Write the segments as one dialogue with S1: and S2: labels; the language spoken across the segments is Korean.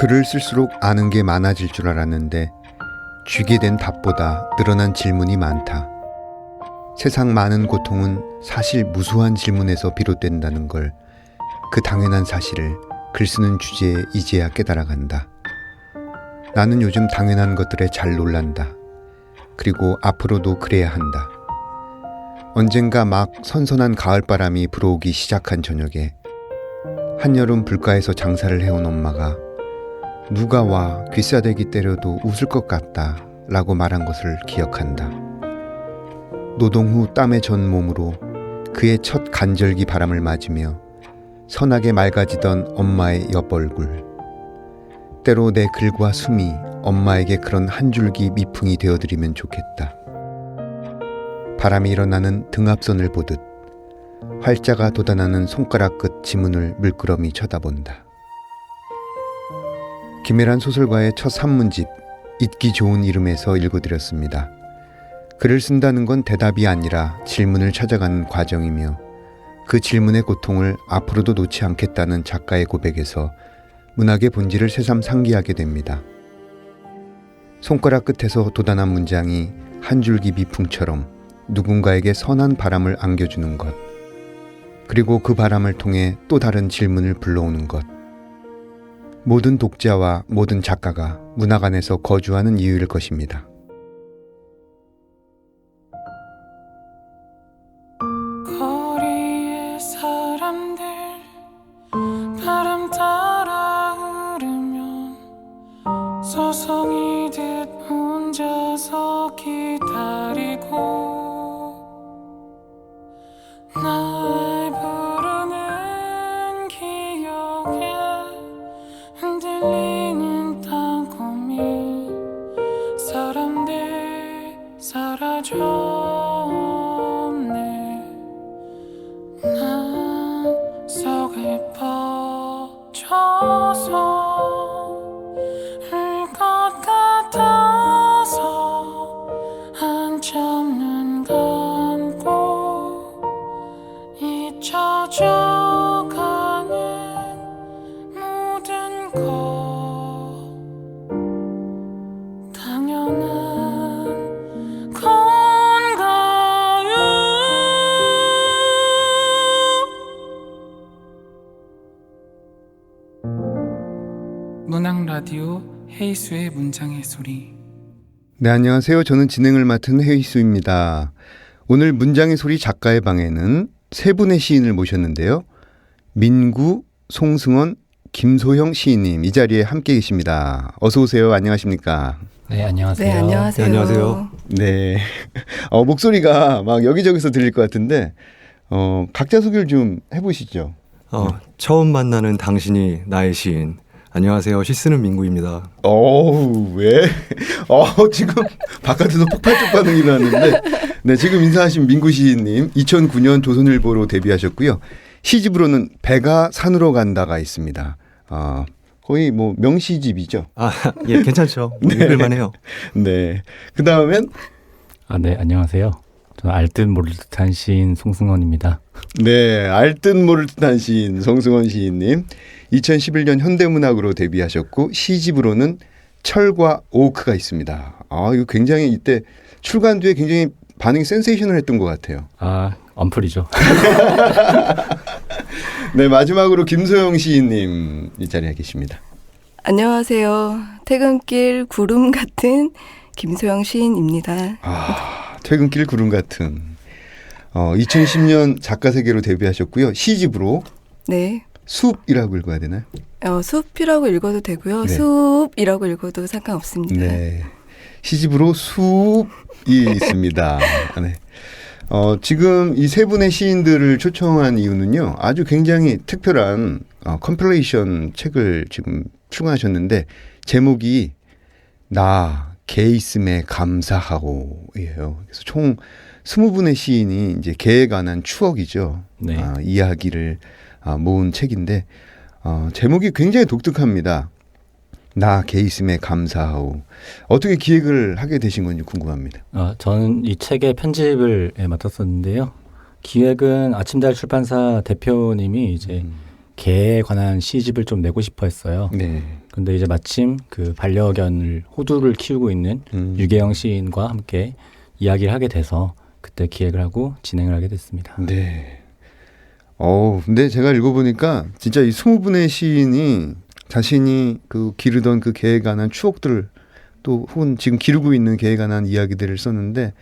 S1: 글을 쓸수록 아는 게 많아질 줄 알았는데 쥐게 된 답보다 늘어난 질문이 많다. 세상 많은 고통은 사실 무수한 질문에서 비롯된다는 걸, 그 당연한 사실을 글 쓰는 주제에 이제야 깨달아간다. 나는 요즘 당연한 것들에 잘 놀란다. 그리고 앞으로도 그래야 한다. 언젠가 막 선선한 가을바람이 불어오기 시작한 저녁에 한여름 불가에서 장사를 해온 엄마가 누가 와 귀싸대기 때려도 웃을 것 같다 라고 말한 것을 기억한다. 노동 후 땀에 전 몸으로 그의 첫 간절기 바람을 맞으며 선하게 맑아지던 엄마의 옆 얼굴. 때로 내 글과 숨이 엄마에게 그런 한 줄기 미풍이 되어드리면 좋겠다. 바람이 일어나는 등압선을 보듯 활자가 돋아나는 손가락 끝 지문을 물끄러미 쳐다본다. 김애란 소설가의 첫 산문집 잊기 좋은 이름에서 읽어드렸습니다. 글을 쓴다는 건 대답이 아니라 질문을 찾아가는 과정이며 그 질문의 고통을 앞으로도 놓지 않겠다는 작가의 고백에서 문학의 본질을 새삼 상기하게 됩니다. 손가락 끝에서 돋아난 문장이 한 줄기 미풍처럼 누군가에게 선한 바람을 안겨주는 것, 그리고 그 바람을 통해 또 다른 질문을 불러오는 것. 모든 독자와 모든 작가가 문학 안에서 거주하는 이유일 것입니다.
S2: 거리의 사람들 바람 따라 흐르면 서성이듯 혼자서 기다리고 날 부르는 기억에 흔들리는 땅콩이 사람들 사라졌네. 난 속을 퍼져서 울 것 같아서 한참 눈 감고 잊혀져가는 모든 것 당연한 건가요? 문학 라디오 헤이수의 문장의 소리.
S1: 네, 안녕하세요. 저는 진행을 맡은 헤이수입니다. 오늘 문장의 소리 작가의 방에는 세 분의 시인을 모셨는데요. 민구, 송승헌, 김소형 시인님 이 자리에 함께 계십니다. 어서 오세요. 안녕하십니까?
S3: 네, 안녕하세요.
S4: 네, 안녕하세요.
S3: 네, 안녕하세요.
S1: 네. 목소리가 막 여기저기서 들릴 것 같은데 각자 소개를 좀 해보시죠.
S3: 처음 만나는 당신이 나의 시인. 안녕하세요. 시 쓰는 민구입니다.
S1: 왜? 지금 바깥에서 폭발적 반응이 일어났는데 네, 지금 인사하신 민구 시인님 2009년 조선일보로 데뷔하셨고요. 시집으로는 배가 산으로 간다가 있습니다. 거의 뭐 명시집이죠.
S3: 예, 괜찮죠.
S1: 네.
S3: 읽을만 해요.
S1: 네. 그 다음엔
S5: 네, 안녕하세요. 저는 알듯 모를 듯한 시인 송승헌입니다.
S1: 네, 알듯 모를 듯한 시인 송승헌 시인님 2011년 현대문학으로 데뷔하셨고 시집으로는 철과 오크가 있습니다. 이거 굉장히 이때 출간 뒤에 굉장히 반응이 센세이셔널했던 것 같아요.
S5: 언플이죠.
S1: 네, 마지막으로 김소영 시인님 이 자리에 계십니다.
S4: 안녕하세요. 퇴근길 구름 같은 김소영 시인입니다.
S1: 퇴근길 구름 같은 2010년 작가 세계로 데뷔하셨고요. 시집으로
S4: 네.
S1: 숲이라고 읽어야 되나요?
S4: 숲이라고 읽어도 되고요.
S1: 네.
S4: 숲이라고 읽어도 상관없습니다.
S1: 네. 시집으로 숲이 있습니다. 네. 지금 이 세 분의 시인들을 초청한 이유는요. 아주 굉장히 특별한 컴필레이션 책을 지금 출간하셨는데 제목이 나 개 있음에 감사하고예요. 그래서 총 20분의 시인이 이제 개에 관한 추억이죠.
S5: 네.
S1: 이야기를 모은 책인데 제목이 굉장히 독특합니다. 나 개 있음에 감사하오. 어떻게 기획을 하게 되신 건지 궁금합니다.
S5: 저는 이 책의 편집을 맡았었는데요. 기획은 아침달 출판사 대표님이 이제 개에 관한 시집을 좀 내고 싶어 했어요.
S1: 네.
S5: 근데 이제 마침 그 반려견을 호두를 키우고 있는 유계영 시인과 함께 이야기를 하게 돼서 그때 기획을 하고 진행을 하게 됐습니다.
S1: 네. 근데 제가 읽어보니까 진짜 이 20분의 시인이 자신이 그 기르던 그 개에 관한 추억들 또 혹은 지금 기르고 있는 개에 관한 이야기들을 썼는데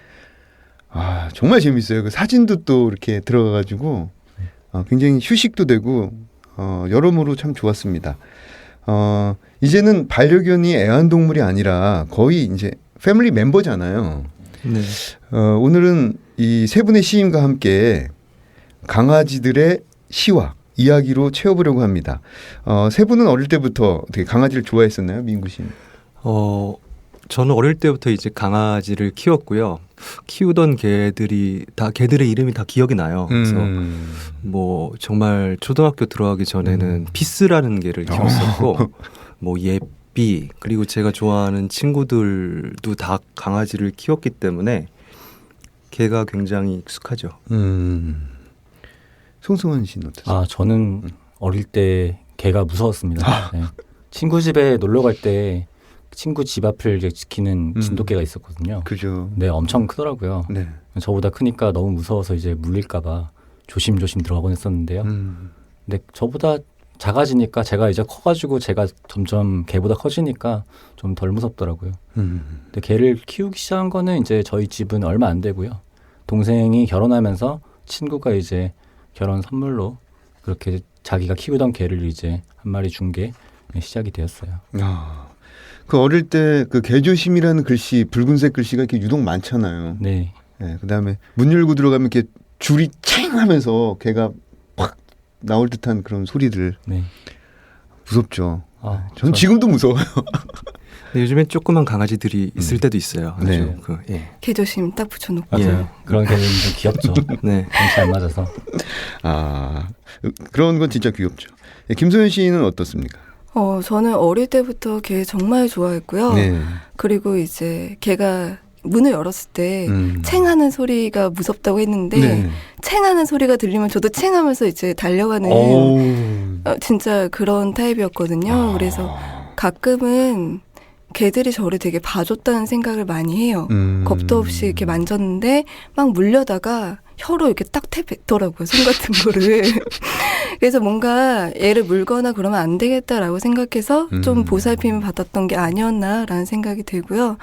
S1: 정말 재밌어요. 그 사진도 또 이렇게 들어가가지고 굉장히 휴식도 되고 여러모로 참 좋았습니다. 이제는 반려견이 애완동물이 아니라 거의 이제 패밀리 멤버잖아요.
S3: 네.
S1: 오늘은 이 세 분의 시인과 함께 강아지들의 시와 이야기로 채워보려고 합니다. 세 분은 어릴 때부터 되게 강아지를 좋아했었나요, 민구 씨?
S3: 저는 어릴 때부터 이제 강아지를 키웠고요. 키우던 개들이 다 개들의 이름이 다 기억이 나요. 그래서 뭐 정말 초등학교 들어가기 전에는 피스라는 개를 키웠었고, 뭐 예삐 그리고 제가 좋아하는 친구들도 다 강아지를 키웠기 때문에 개가 굉장히 익숙하죠.
S1: 송승환 씨는 어떠세요?
S5: 저는 어릴 때 개가 무서웠습니다. 네. 친구 집에 놀러 갈 때 친구 집 앞을 이제 지키는 진돗개가 있었거든요.
S1: 그죠.
S5: 네, 엄청 크더라고요.
S1: 네.
S5: 저보다 크니까 너무 무서워서 이제 물릴까봐 조심조심 들어가곤 했었는데요. 근데 저보다 작아지니까 제가 이제 커가지고 제가 점점 개보다 커지니까 좀 덜 무섭더라고요. 근데 개를 키우기 시작한 거는 이제 저희 집은 얼마 안 되고요. 동생이 결혼하면서 친구가 이제 결혼 선물로 그렇게 자기가 키우던 개를 이제 한 마리 준 게 시작이 되었어요.
S1: 그 어릴 때 그 개조심이라는 글씨, 붉은색 글씨가 이렇게 유독 많잖아요.
S5: 네.
S1: 네, 그다음에 문 열고 들어가면 이렇게 줄이 챙 하면서 개가 팍 나올 듯한 그런 소리들.
S5: 네.
S1: 무섭죠. 전 지금도 무서워요.
S3: 근데 요즘엔 조그만 강아지들이 있을 때도 있어요. 아주
S1: 네.
S4: 개조심 딱 붙여놓고.
S5: 맞아요. 그런 개는 좀 귀엽죠.
S3: 네.
S5: 덩치 안 맞아서.
S1: 그런 건 진짜 귀엽죠. 김소연 씨는 어떻습니까?
S4: 저는 어릴 때부터 개 정말 좋아했고요.
S1: 네.
S4: 그리고 이제 개가 문을 열었을 때 챙하는 소리가 무섭다고 했는데
S1: 네.
S4: 챙하는 소리가 들리면 저도 챙하면서 이제 달려가는 진짜 그런 타입이었거든요. 그래서 가끔은 개들이 저를 되게 봐줬다는 생각을 많이 해요. 겁도 없이 이렇게 만졌는데 막 물려다가 혀로 이렇게 딱 뱉더라고요. 손 같은 거를. 그래서 뭔가 얘를 물거나 그러면 안 되겠다라고 생각해서 좀 보살핌을 받았던 게 아니었나라는 생각이 들고요.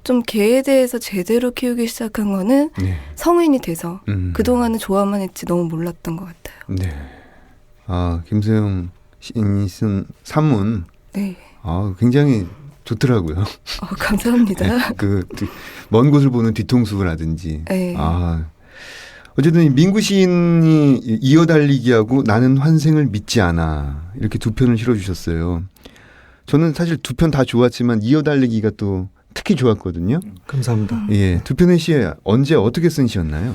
S4: 좀 개에 대해서 제대로 키우기 시작한 거는
S1: 네.
S4: 성인이 돼서 그동안은 좋아만 했지 너무 몰랐던 것 같아요.
S1: 네. 김소영 시인이 쓴 산문.
S4: 네.
S1: 굉장히 좋더라고요.
S4: 감사합니다.
S1: 먼 곳을 보는 뒤통수라든지.
S4: 네.
S1: 어쨌든 이 민구 시인이 이어달리기하고 나는 환생을 믿지 않아 이렇게 두 편을 실어주셨어요. 저는 사실 두 편 다 좋았지만 이어달리기가 또 특히 좋았거든요.
S3: 감사합니다.
S1: 예, 두 편의 시 언제 어떻게 쓴 시였나요?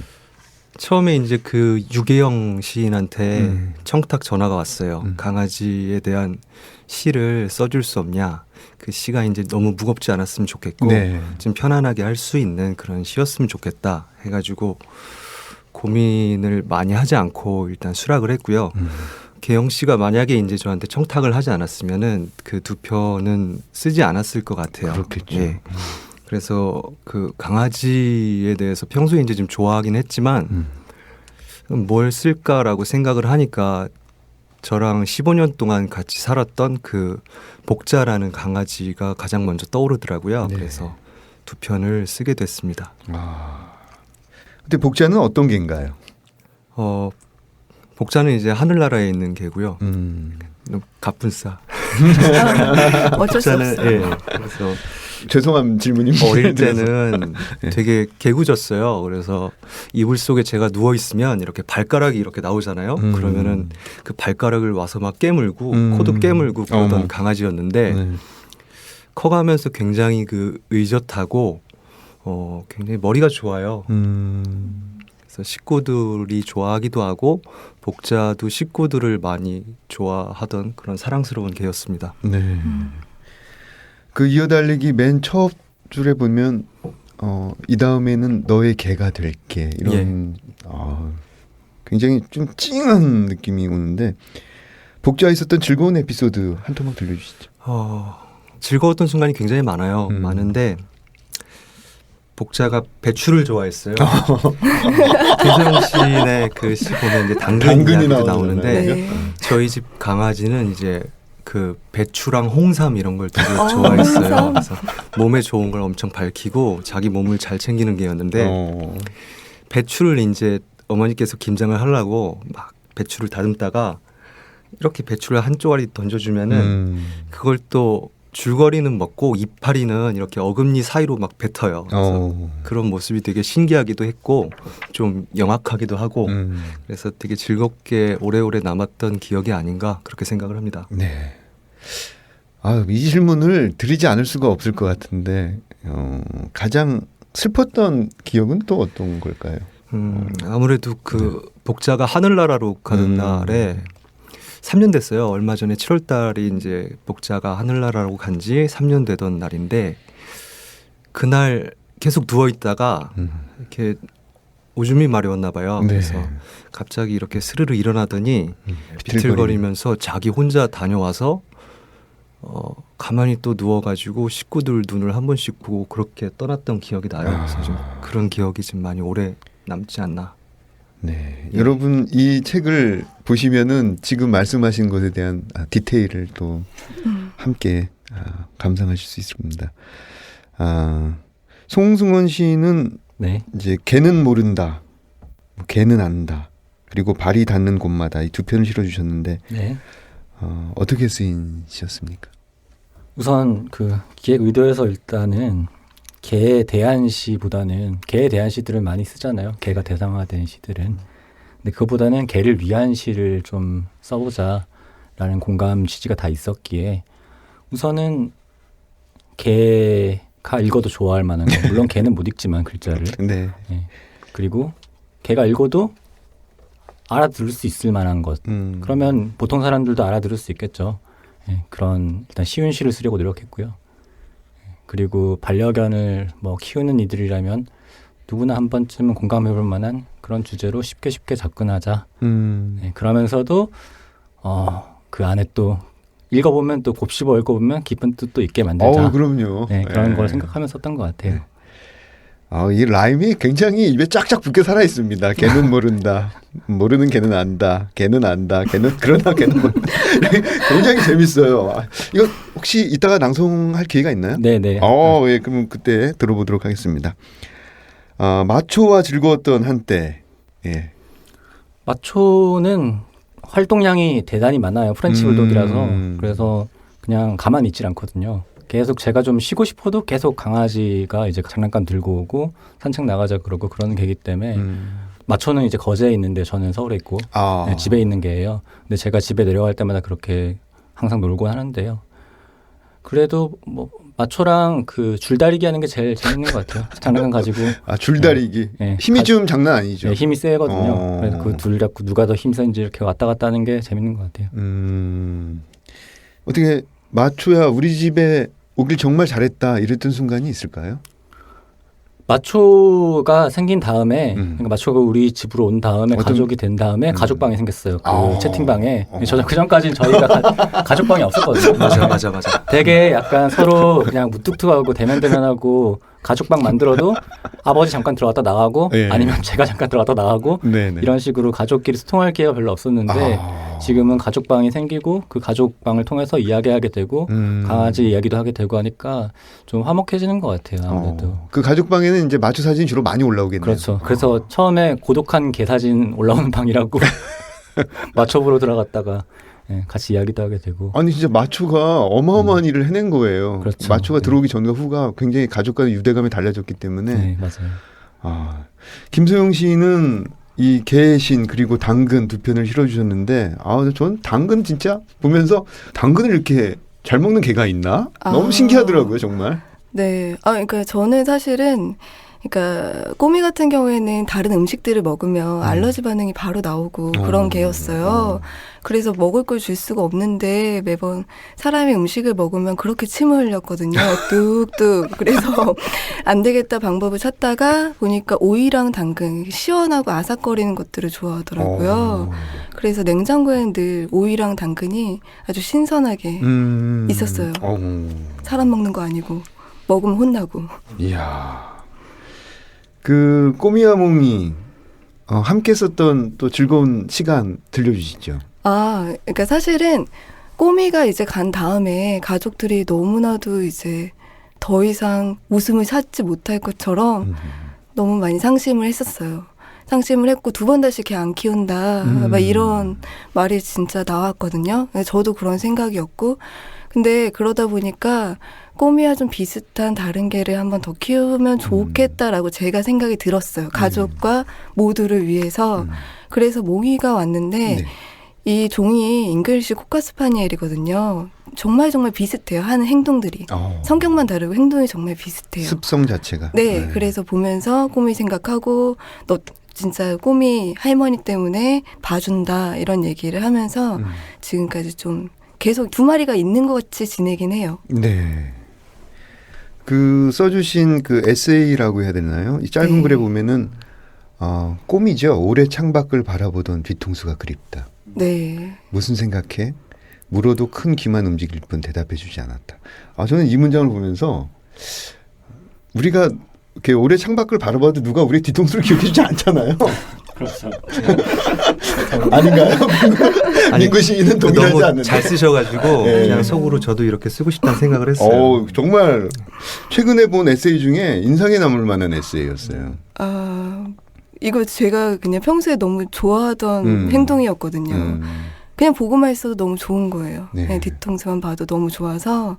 S3: 처음에 이제 그 유계영 시인한테 청탁 전화가 왔어요. 강아지에 대한 시를 써줄 수 없냐. 그 시가 이제 너무 무겁지 않았으면 좋겠고
S1: 네.
S3: 좀 편안하게 할 수 있는 그런 시였으면 좋겠다 해가지고 고민을 많이 하지 않고 일단 수락을 했고요. 계영 씨가 만약에 이제 저한테 청탁을 하지 않았으면은 그 두 편은 쓰지 않았을 것 같아요.
S1: 그렇겠죠.
S3: 예. 그래서 그 강아지에 대해서 평소에 이제 좀 좋아하긴 했지만 뭘 쓸까라고 생각을 하니까 저랑 15년 동안 같이 살았던 그 복자라는 강아지가 가장 먼저 떠오르더라고요.
S1: 네.
S3: 그래서 두 편을 쓰게 됐습니다.
S1: 근데 복자는 어떤 개인가요?
S3: 복자는 이제 하늘나라에 있는 개고요. 갑분싸.
S4: 어쩔 수 없어요.
S3: 예. 그래서
S1: 죄송한 질문입니다.
S3: 어릴 때는
S1: 네.
S3: 되게 개구졌어요. 그래서 이불 속에 제가 누워 있으면 이렇게 발가락이 이렇게 나오잖아요. 그러면은 그 발가락을 와서 막 깨물고 코도 깨물고 그러던 강아지였는데
S1: 네.
S3: 커가면서 굉장히 그 의젓하고 굉장히 머리가 좋아요. 그래서 식구들이 좋아하기도 하고 복자도 식구들을 많이 좋아하던 그런 사랑스러운 개였습니다.
S1: 네. 그 이어달리기 맨 첫 줄에 보면 이 다음에는 너의 개가 될게 이런 굉장히 좀 찡한 느낌이 오는데 복자에 있었던 즐거운 에피소드 한 토막 들려주시죠.
S3: 즐거웠던 순간이 굉장히 많아요. 많은데 복자가 배추를 좋아했어요. 김소영 씨의 그 시 보면 이제 당근 이야기도 나오는데
S4: 네.
S3: 저희 집 강아지는 이제 그 배추랑 홍삼 이런 걸 되게 좋아했어요.
S4: 홍삼.
S3: 그래서 몸에 좋은 걸 엄청 밝히고 자기 몸을 잘 챙기는 개였는데 배추를 이제 어머니께서 김장을 하려고 막 배추를 다듬다가 이렇게 배추를 한 쪼가리 던져주면은 그걸 또 줄거리는 먹고 이파리는 이렇게 어금니 사이로 막 뱉어요. 그래서 그런 모습이 되게 신기하기도 했고 좀 영악하기도 하고 그래서 되게 즐겁게 오래오래 남았던 기억이 아닌가 그렇게 생각을 합니다.
S1: 네. 이 질문을 드리지 않을 수가 없을 것 같은데 가장 슬펐던 기억은 또 어떤 걸까요?
S3: 아무래도 그 복자가 하늘나라로 가는 날에 3년 됐어요. 얼마 전에 7월 달이 이제 복자가 하늘나라로 간 지 3년 되던 날인데 그날 계속 누워 있다가 이렇게 오줌이 마려웠나 봐요.
S1: 네.
S3: 그래서 갑자기 이렇게 스르르 일어나더니 비틀거리면서 자기 혼자 다녀와서 가만히 또 누워가지고 식구들 눈을 한 번씩 보고 그렇게 떠났던 기억이 나요. 그래서 좀 그런 기억이 좀 많이 오래 남지 않나.
S1: 네, 여러분 이 책을 보시면은 지금 말씀하신 것에 대한 디테일을 또 함께 감상하실 수 있습니다. 송승헌 씨는
S5: 네.
S1: 이제 개는 모른다, 개는 안다, 그리고 발이 닿는 곳마다 이 두 편을 실어주셨는데
S5: 네.
S1: 어떻게 쓰인 시였습니까?
S5: 우선 그 기획 의도에서 일단은 개에 대한 시보다는 개에 대한 시들을 많이 쓰잖아요. 개가 대상화된 시들은. 근데 그보다는 개를 위한 시를 좀 써보자라는 공감 취지가 다 있었기에 우선은 개가 읽어도 좋아할 만한 거. 물론 개는 못 읽지만 글자를.
S1: 네.
S5: 네. 그리고 개가 읽어도 알아들을 수 있을 만한 것. 그러면 보통 사람들도 알아들을 수 있겠죠. 네. 그런 일단 쉬운 시를 쓰려고 노력했고요. 그리고 반려견을 뭐 키우는 이들이라면 누구나 한 번쯤은 공감해볼 만한 그런 주제로 쉽게 접근하자. 네, 그러면서도 그 안에 또 읽어보면 또 곱씹어 읽어보면 깊은 뜻도 있게 만들자.
S1: 그럼요.
S5: 네, 그런 걸 생각하면서 썼던 것 같아요.
S1: 이 라임이 굉장히 입에 쫙쫙 붙게 살아 있습니다. 개는 모른다, 모르는 개는 안다, 개는 안다, 개는 그러나 개는 모른다. 굉장히 재밌어요. 이거 혹시 이따가 낭송할 기회가 있나요?
S5: 네네.
S1: 예, 그럼 그때 들어보도록 하겠습니다. 마초와 즐거웠던 한때. 예.
S5: 마초는 활동량이 대단히 많아요. 프렌치 불독이라서. 그래서 그냥 가만히 있질 않거든요. 계속 제가 좀 쉬고 싶어도 계속 강아지가 이제 장난감 들고 오고 산책 나가자 그러고 그러는 개이기 때문에 마초는 이제 거제에 있는데 저는 서울에 있고 네, 집에 있는 개예요. 근데 제가 집에 내려갈 때마다 그렇게 항상 놀고 하는데요. 그래도 뭐 마초랑 그 줄다리기 하는 게 제일 재밌는 것 같아요. 장난감 가지고.
S1: 줄다리기.
S5: 네,
S1: 힘이 좀 장난 아니죠.
S5: 네, 힘이 세거든요. 그래서 그 둘 잡고 누가 더 힘센지 이렇게 왔다 갔다 하는 게 재밌는 것 같아요.
S1: 어떻게 마초야 우리 집에 오길 정말 잘했다 이랬던 순간이 있을까요?
S5: 마초가 생긴 다음에 그러니까 마초가 우리 집으로 온 다음에 가족이 된 다음에 가족방이 생겼어요. 그 채팅방에. 저는 그 전까지는 저희가 가족방이 없었거든요.
S3: 맞아.
S5: 되게 약간 서로 그냥 무뚝뚝하고 대면대면하고 가족방 만들어도 아버지 잠깐 들어갔다 나가고 아니면 제가 잠깐 들어갔다 나가고 이런 식으로 가족끼리 소통할 기회가 별로 없었는데 지금은 가족방이 생기고 그 가족방을 통해서 이야기하게 되고 강아지 이야기도 하게 되고 하니까 좀 화목해지는 것 같아요. 아무래도.
S1: 그 가족방에는 이제 마초 사진이 주로 많이 올라오겠네요.
S5: 그렇죠. 그래서 처음에 고독한 개 사진 올라오는 방이라고 마초 보러 들어갔다가 같이 이야기도 하게 되고.
S1: 아니 진짜 마초가 어마어마한 일을 해낸 거예요.
S5: 그렇죠.
S1: 마초가 들어오기 전과 후가 굉장히 가족과의 유대감이 달라졌기 때문에.
S5: 네, 맞아요.
S1: 김소영 씨는 이 개신 그리고 당근 두 편을 실어주셨는데 전 당근 진짜 보면서 당근을 이렇게 잘 먹는 개가 있나? 너무 신기하더라고요 정말.
S4: 네. 그러니까 저는 사실은 그러니까 꼬미 같은 경우에는 다른 음식들을 먹으면 알러지 반응이 바로 나오고 그런 개였어요. 그래서 먹을 걸 줄 수가 없는데 매번 사람이 음식을 먹으면 그렇게 침을 흘렸거든요. 뚝뚝. 그래서 안 되겠다 방법을 찾다가 보니까 오이랑 당근, 시원하고 아삭거리는 것들을 좋아하더라고요. 그래서 냉장고에는 늘 오이랑 당근이 아주 신선하게 있었어요. 사람 먹는 거 아니고 먹으면 혼나고.
S1: 이야. 그 꼬미와 몽이 함께 썼던 또 즐거운 시간 들려주시죠.
S4: 아, 그러니까 사실은 꼬미가 이제 간 다음에 가족들이 너무나도 이제 더 이상 웃음을 찾지 못할 것처럼 너무 많이 상심을 했었어요. 상심을 했고 두 번 다시 걔 안 키운다 막 이런 말이 진짜 나왔거든요. 저도 그런 생각이었고 근데 그러다 보니까 꼬미와 좀 비슷한 다른 개를 한번 더 키우면 좋겠다라고 제가 생각이 들었어요. 가족과 모두를 위해서. 그래서 몽이가 왔는데
S1: 네.
S4: 이 종이 잉글리시 코카스파니엘이거든요. 정말 비슷해요. 하는 행동들이. 성격만 다르고 행동이 정말 비슷해요.
S1: 습성 자체가.
S4: 네, 그래서 보면서 꼬미 생각하고 너 진짜 꼬미 할머니 때문에 봐준다 이런 얘기를 하면서 지금까지 좀 계속 두 마리가 있는 것 같이 지내긴 해요.
S1: 네. 그 써주신 그 에세이라고 해야 되나요? 이 짧은
S4: 네.
S1: 글에 보면은 꼬미죠. 오래 창밖을 바라보던 뒤통수가 그립다.
S4: 네.
S1: 무슨 생각해? 물어도 큰 귀만 움직일 뿐 대답해주지 않았다. 저는 이 문장을 보면서 우리가 이렇게 오래 창밖을 바라봐도 누가 우리 뒤통수를 기억해주지 않잖아요.
S5: 그렇죠.
S1: 아닌가요?
S3: 아니,
S1: 민구 시인은 동일하지
S3: 너무
S1: 않는데.
S3: 잘 쓰셔가지고
S1: 네.
S3: 그냥 속으로 저도 이렇게 쓰고 싶다는 생각을 했어요.
S1: 정말 최근에 본 에세이 중에 인상에 남을 만한 에세이였어요.
S4: 이거 제가 그냥 평소에 너무 좋아하던 행동이었거든요. 그냥 보고만 있어도 너무 좋은 거예요.
S1: 네.
S4: 그냥 뒤통수만 봐도 너무 좋아서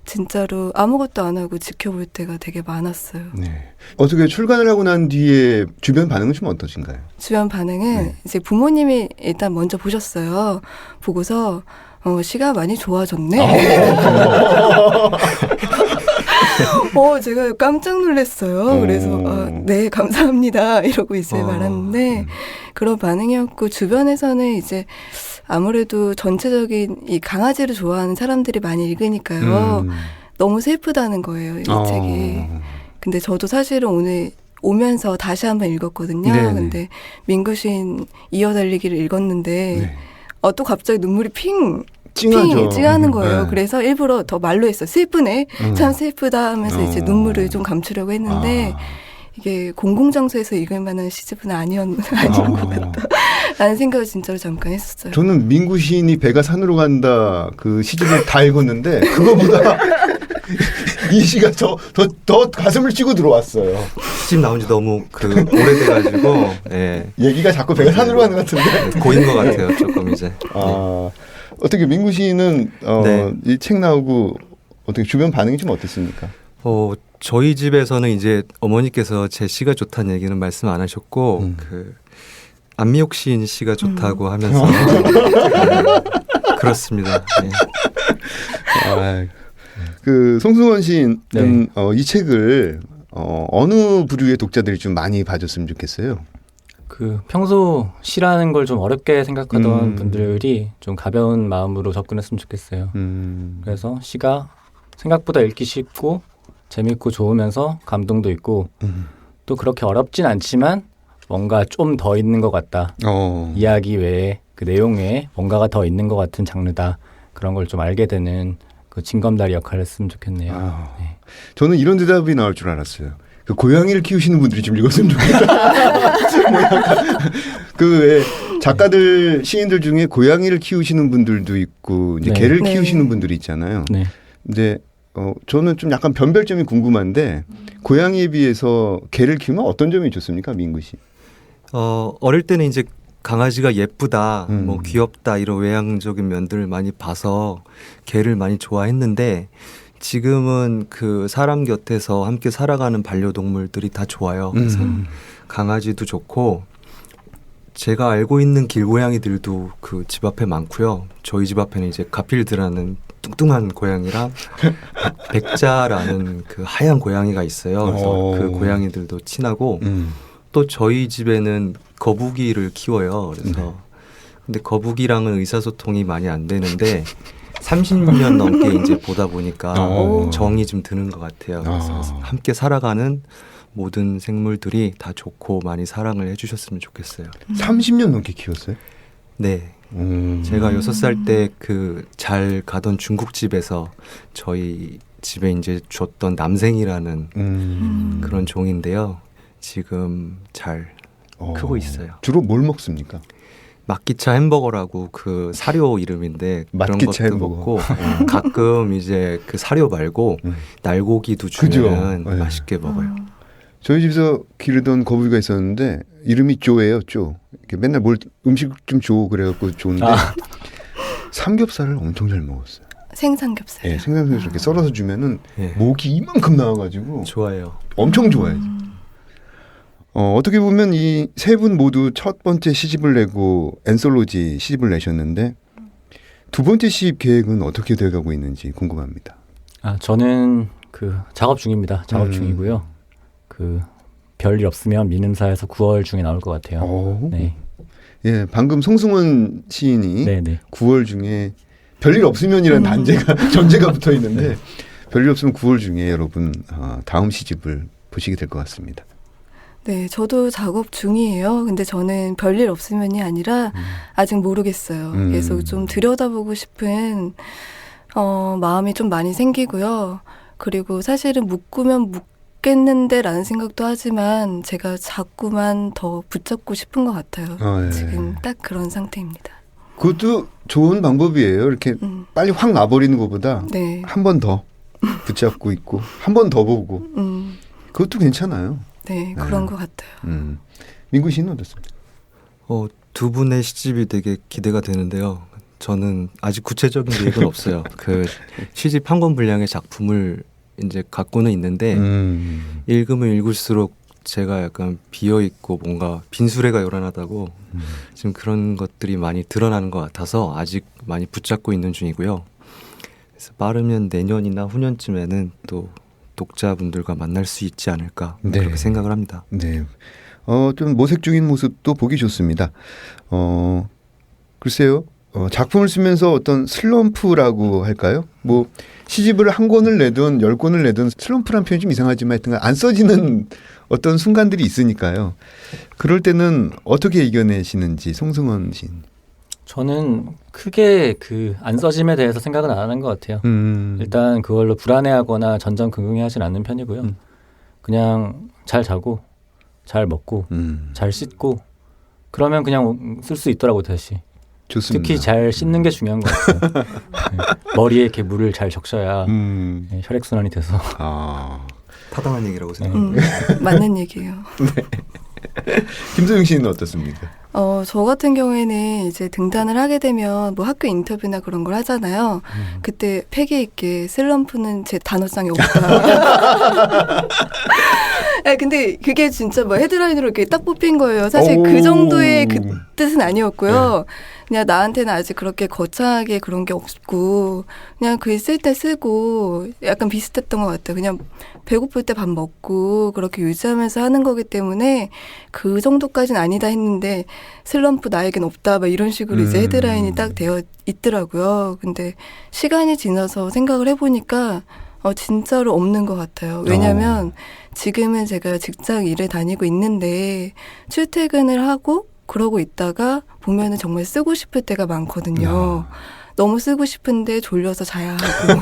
S4: 진짜로 아무것도 안 하고 지켜볼 때가 되게 많았어요.
S1: 네. 어떻게 출간을 하고 난 뒤에 주변 반응은 좀 어떠신가요?
S4: 주변 반응은 이제 부모님이 일단 먼저 보셨어요. 보고서 시가 많이 좋아졌네. 제가 깜짝 놀랐어요. 그래서 네 감사합니다 이러고 이제 말았는데 그런 반응이었고 주변에서는 이제 아무래도 전체적인 이 강아지를 좋아하는 사람들이 많이 읽으니까요. 너무 슬프다는 거예요, 이 책이. 근데 저도 사실은 오늘 오면서 다시 한번 읽었거든요.
S1: 네네.
S4: 근데 민구 시인 이어달리기를 읽었는데 또 갑자기 눈물이 찡하는 거예요.
S1: 네.
S4: 그래서 일부러 더 말로 했어요. 슬프네. 참 슬프다 하면서 이제 눈물을 좀 감추려고 했는데 이게 공공장소에서 읽을 만한 시집은 아니었는 것 같다. 라는 생각을 진짜로 잠깐 했었어요.
S1: 저는 민구 시인이 배가 산으로 간다 그 시집을 다 읽었는데 그거보다 이 시가 더 가슴을 치고 들어왔어요.
S3: 시집 나온 지 너무 오래돼가지고 예.
S1: 얘기가 자꾸 배가 산으로 가는 것 같은데.
S3: 고인 것 같아요. 조금 이제.
S1: 어떻게 민구 시인은
S3: 네.
S1: 이 책 나오고 어떻게 주변 반응이 좀 어땠습니까?
S3: 저희 집에서는 이제 어머니께서 제 시가 좋다는 얘기는 말씀 안 하셨고 안미옥 시인 시가 좋다고 하면서 그렇습니다. 네.
S1: 그 송승헌 시인은
S5: 네.
S1: 이 책을 어느 부류의 독자들이 좀 많이 봐줬으면 좋겠어요.
S5: 그 평소 시라는 걸 좀 어렵게 생각하던 분들이 좀 가벼운 마음으로 접근했으면 좋겠어요. 그래서 시가 생각보다 읽기 쉽고 재밌고 좋으면서 감동도 있고 또 그렇게 어렵진 않지만 뭔가 좀 더 있는 것 같다. 이야기 외에 그 내용 외에 뭔가가 더 있는 것 같은 장르다. 그런 걸 좀 알게 되는 그 징검다리 역할을 했으면 좋겠네요. 네.
S1: 저는 이런 대답이 나올 줄 알았어요. 그 고양이를 키우시는 분들이 좀 읽었으면 좋겠다. 그 작가들 시인들 중에 고양이를 키우시는 분들도 있고 이제
S5: 네.
S1: 개를
S4: 네.
S1: 키우시는 분들이 있잖아요.
S5: 네.
S1: 근데 저는 좀 약간 변별점이 궁금한데 고양이에 비해서 개를 키우면 어떤 점이 좋습니까, 민구 씨?
S3: 어릴 때는 이제 강아지가 예쁘다, 뭐
S1: 음.
S3: 귀엽다 이런 외향적인 면들을 많이 봐서 개를 많이 좋아했는데 지금은 그 사람 곁에서 함께 살아가는 반려동물들이 다 좋아요. 그래서 강아지도 좋고 제가 알고 있는 길고양이들도 그 집 앞에 많고요. 저희 집 앞에는 이제 가필드라는 뚱뚱한 고양이랑 백자라는 그 하얀 고양이가 있어요. 그래서 그 고양이들도 친하고 또 저희 집에는 거북이를 키워요. 그래서 근데 거북이랑은 의사소통이 많이 안 되는데 30년 넘게 이제 보다 보니까 정이 좀 드는 것 같아요. 그래서 함께 살아가는 모든 생물들이 다 좋고 많이 사랑을 해주셨으면 좋겠어요.
S1: 30년 넘게 키웠어요?
S3: 네. 제가 6살 때 그 잘 가던 중국집에서 저희 집에 이제 줬던 남생이라는 그런 종인데요. 지금 잘 크고 있어요.
S1: 주로 뭘 먹습니까?
S3: 막기차 햄버거라고 그 사료 이름인데 그런
S1: 막기차
S3: 것도
S1: 햄버거.
S3: 먹고 가끔 이제 그 사료 말고 날고기도 주면
S1: 그죠? 네.
S3: 맛있게 먹어요.
S1: 저희 집에서 기르던 거북이가 있었는데 이름이 조예요. 조. 이렇게 맨날 뭘 음식 좀 줘 그래갖고 좋은데 삼겹살을 엄청 잘 먹었어요.
S4: 생삼겹살.
S1: 네, 생삼겹살 이렇게 썰어서 주면은
S3: 네.
S1: 목이 이만큼 나와가지고
S3: 좋아요.
S1: 엄청 좋아해요. 어떻게 보면 이 세 분 모두 첫 번째 시집을 내고 엔솔로지 시집을 내셨는데 두 번째 시집 계획은 어떻게 돼가고 있는지 궁금합니다.
S5: 저는 그 작업 중입니다. 작업 중이고요. 그 별일 없으면 민음사에서 9월 중에 나올 것 같아요. 네.
S1: 예, 방금 송승헌 시인이
S5: 네네.
S1: 9월 중에 별일 없으면이라는 전제가 붙어 있는데 별일 없으면 9월 중에 여러분 다음 시집을 보시게 될 것 같습니다.
S4: 네, 저도 작업 중이에요. 근데 저는 별일 없으면이 아니라 아직 모르겠어요. 그래서 좀 들여다보고 싶은 마음이 좀 많이 생기고요. 그리고 사실은 묶으면 묶겠는데라는 생각도 하지만 제가 자꾸만 더 붙잡고 싶은 것 같아요.
S1: 예.
S4: 지금 딱 그런 상태입니다.
S1: 그것도 좋은 방법이에요. 이렇게 빨리 확 놔버리는 것보다
S4: 네.
S1: 한 번 더 붙잡고 있고 한 번 더 보고 그것도 괜찮아요.
S4: 네, 그런 것 같아요.
S1: 민구 씨는 어떻습니까?
S3: 두 분의 시집이 되게 기대가 되는데요. 저는 아직 구체적인 계획은 없어요. 그 시집 한 권 분량의 작품을 이제 갖고는 있는데 읽으면 읽을수록 제가 약간 비어 있고 뭔가 빈수레가 요란하다고 지금 그런 것들이 많이 드러나는 것 같아서 아직 많이 붙잡고 있는 중이고요. 그래서 빠르면 내년이나 후년쯤에는 또 독자분들과 만날 수 있지 않을까
S1: 네.
S3: 그렇게 생각을 합니다.
S1: 네. 좀 모색 중인 모습도 보기 좋습니다. 글쎄요. 작품을 쓰면서 어떤 슬럼프라고 할까요? 뭐 시집을 한 권을 내든 10권을 내든 슬럼프란 표현이 좀 이상하지만 하여튼 안 써지는 어떤 순간들이 있으니까요. 그럴 때는 어떻게 이겨내시는지 송승헌 시인.
S5: 저는 크게 그 안 써짐에 대해서 생각은 안 하는 것 같아요. 일단 그걸로 불안해하거나 전전긍긍해하진 않는 편이고요. 그냥 잘 자고 잘 먹고 잘 씻고 그러면 그냥 쓸 수 있더라고 다시.
S1: 좋습니다.
S5: 특히 잘 씻는 게 중요한 것 같아요. 네. 머리에 이렇게 물을 잘 적셔야 네, 혈액순환이 돼서.
S3: 타당한 얘기라고 생각합니다.
S4: 맞는 얘기예요.
S1: 김소영 씨는 어떻습니까?
S4: 저 같은 경우에는 이제 등단을 하게 되면 뭐 학교 인터뷰나 그런 걸 하잖아요. 그때 패기 있게 슬럼프는 제 단어장에 없다. 근데 그게 진짜 뭐 헤드라인으로 이렇게 딱 뽑힌 거예요. 사실 그 정도의 그 뜻은 아니었고요. 그냥 나한테는 아직 그렇게 거창하게 그런 게 없고 그냥 글 쓸 때 쓰고 약간 비슷했던 것 같아요. 그냥 배고플 때 밥 먹고 그렇게 유지하면서 하는 거기 때문에 그 정도까지는 아니다 했는데 슬럼프 나에겐 없다 막 이런 식으로 이제 헤드라인이 딱 되어 있더라고요. 근데 시간이 지나서 생각을 해보니까 진짜로 없는 것 같아요. 왜냐하면 지금은 제가 직장 일을 다니고 있는데 출퇴근을 하고 그러고 있다가 보면은 정말 쓰고 싶을 때가 많거든요. 너무 쓰고 싶은데 졸려서 자야 하고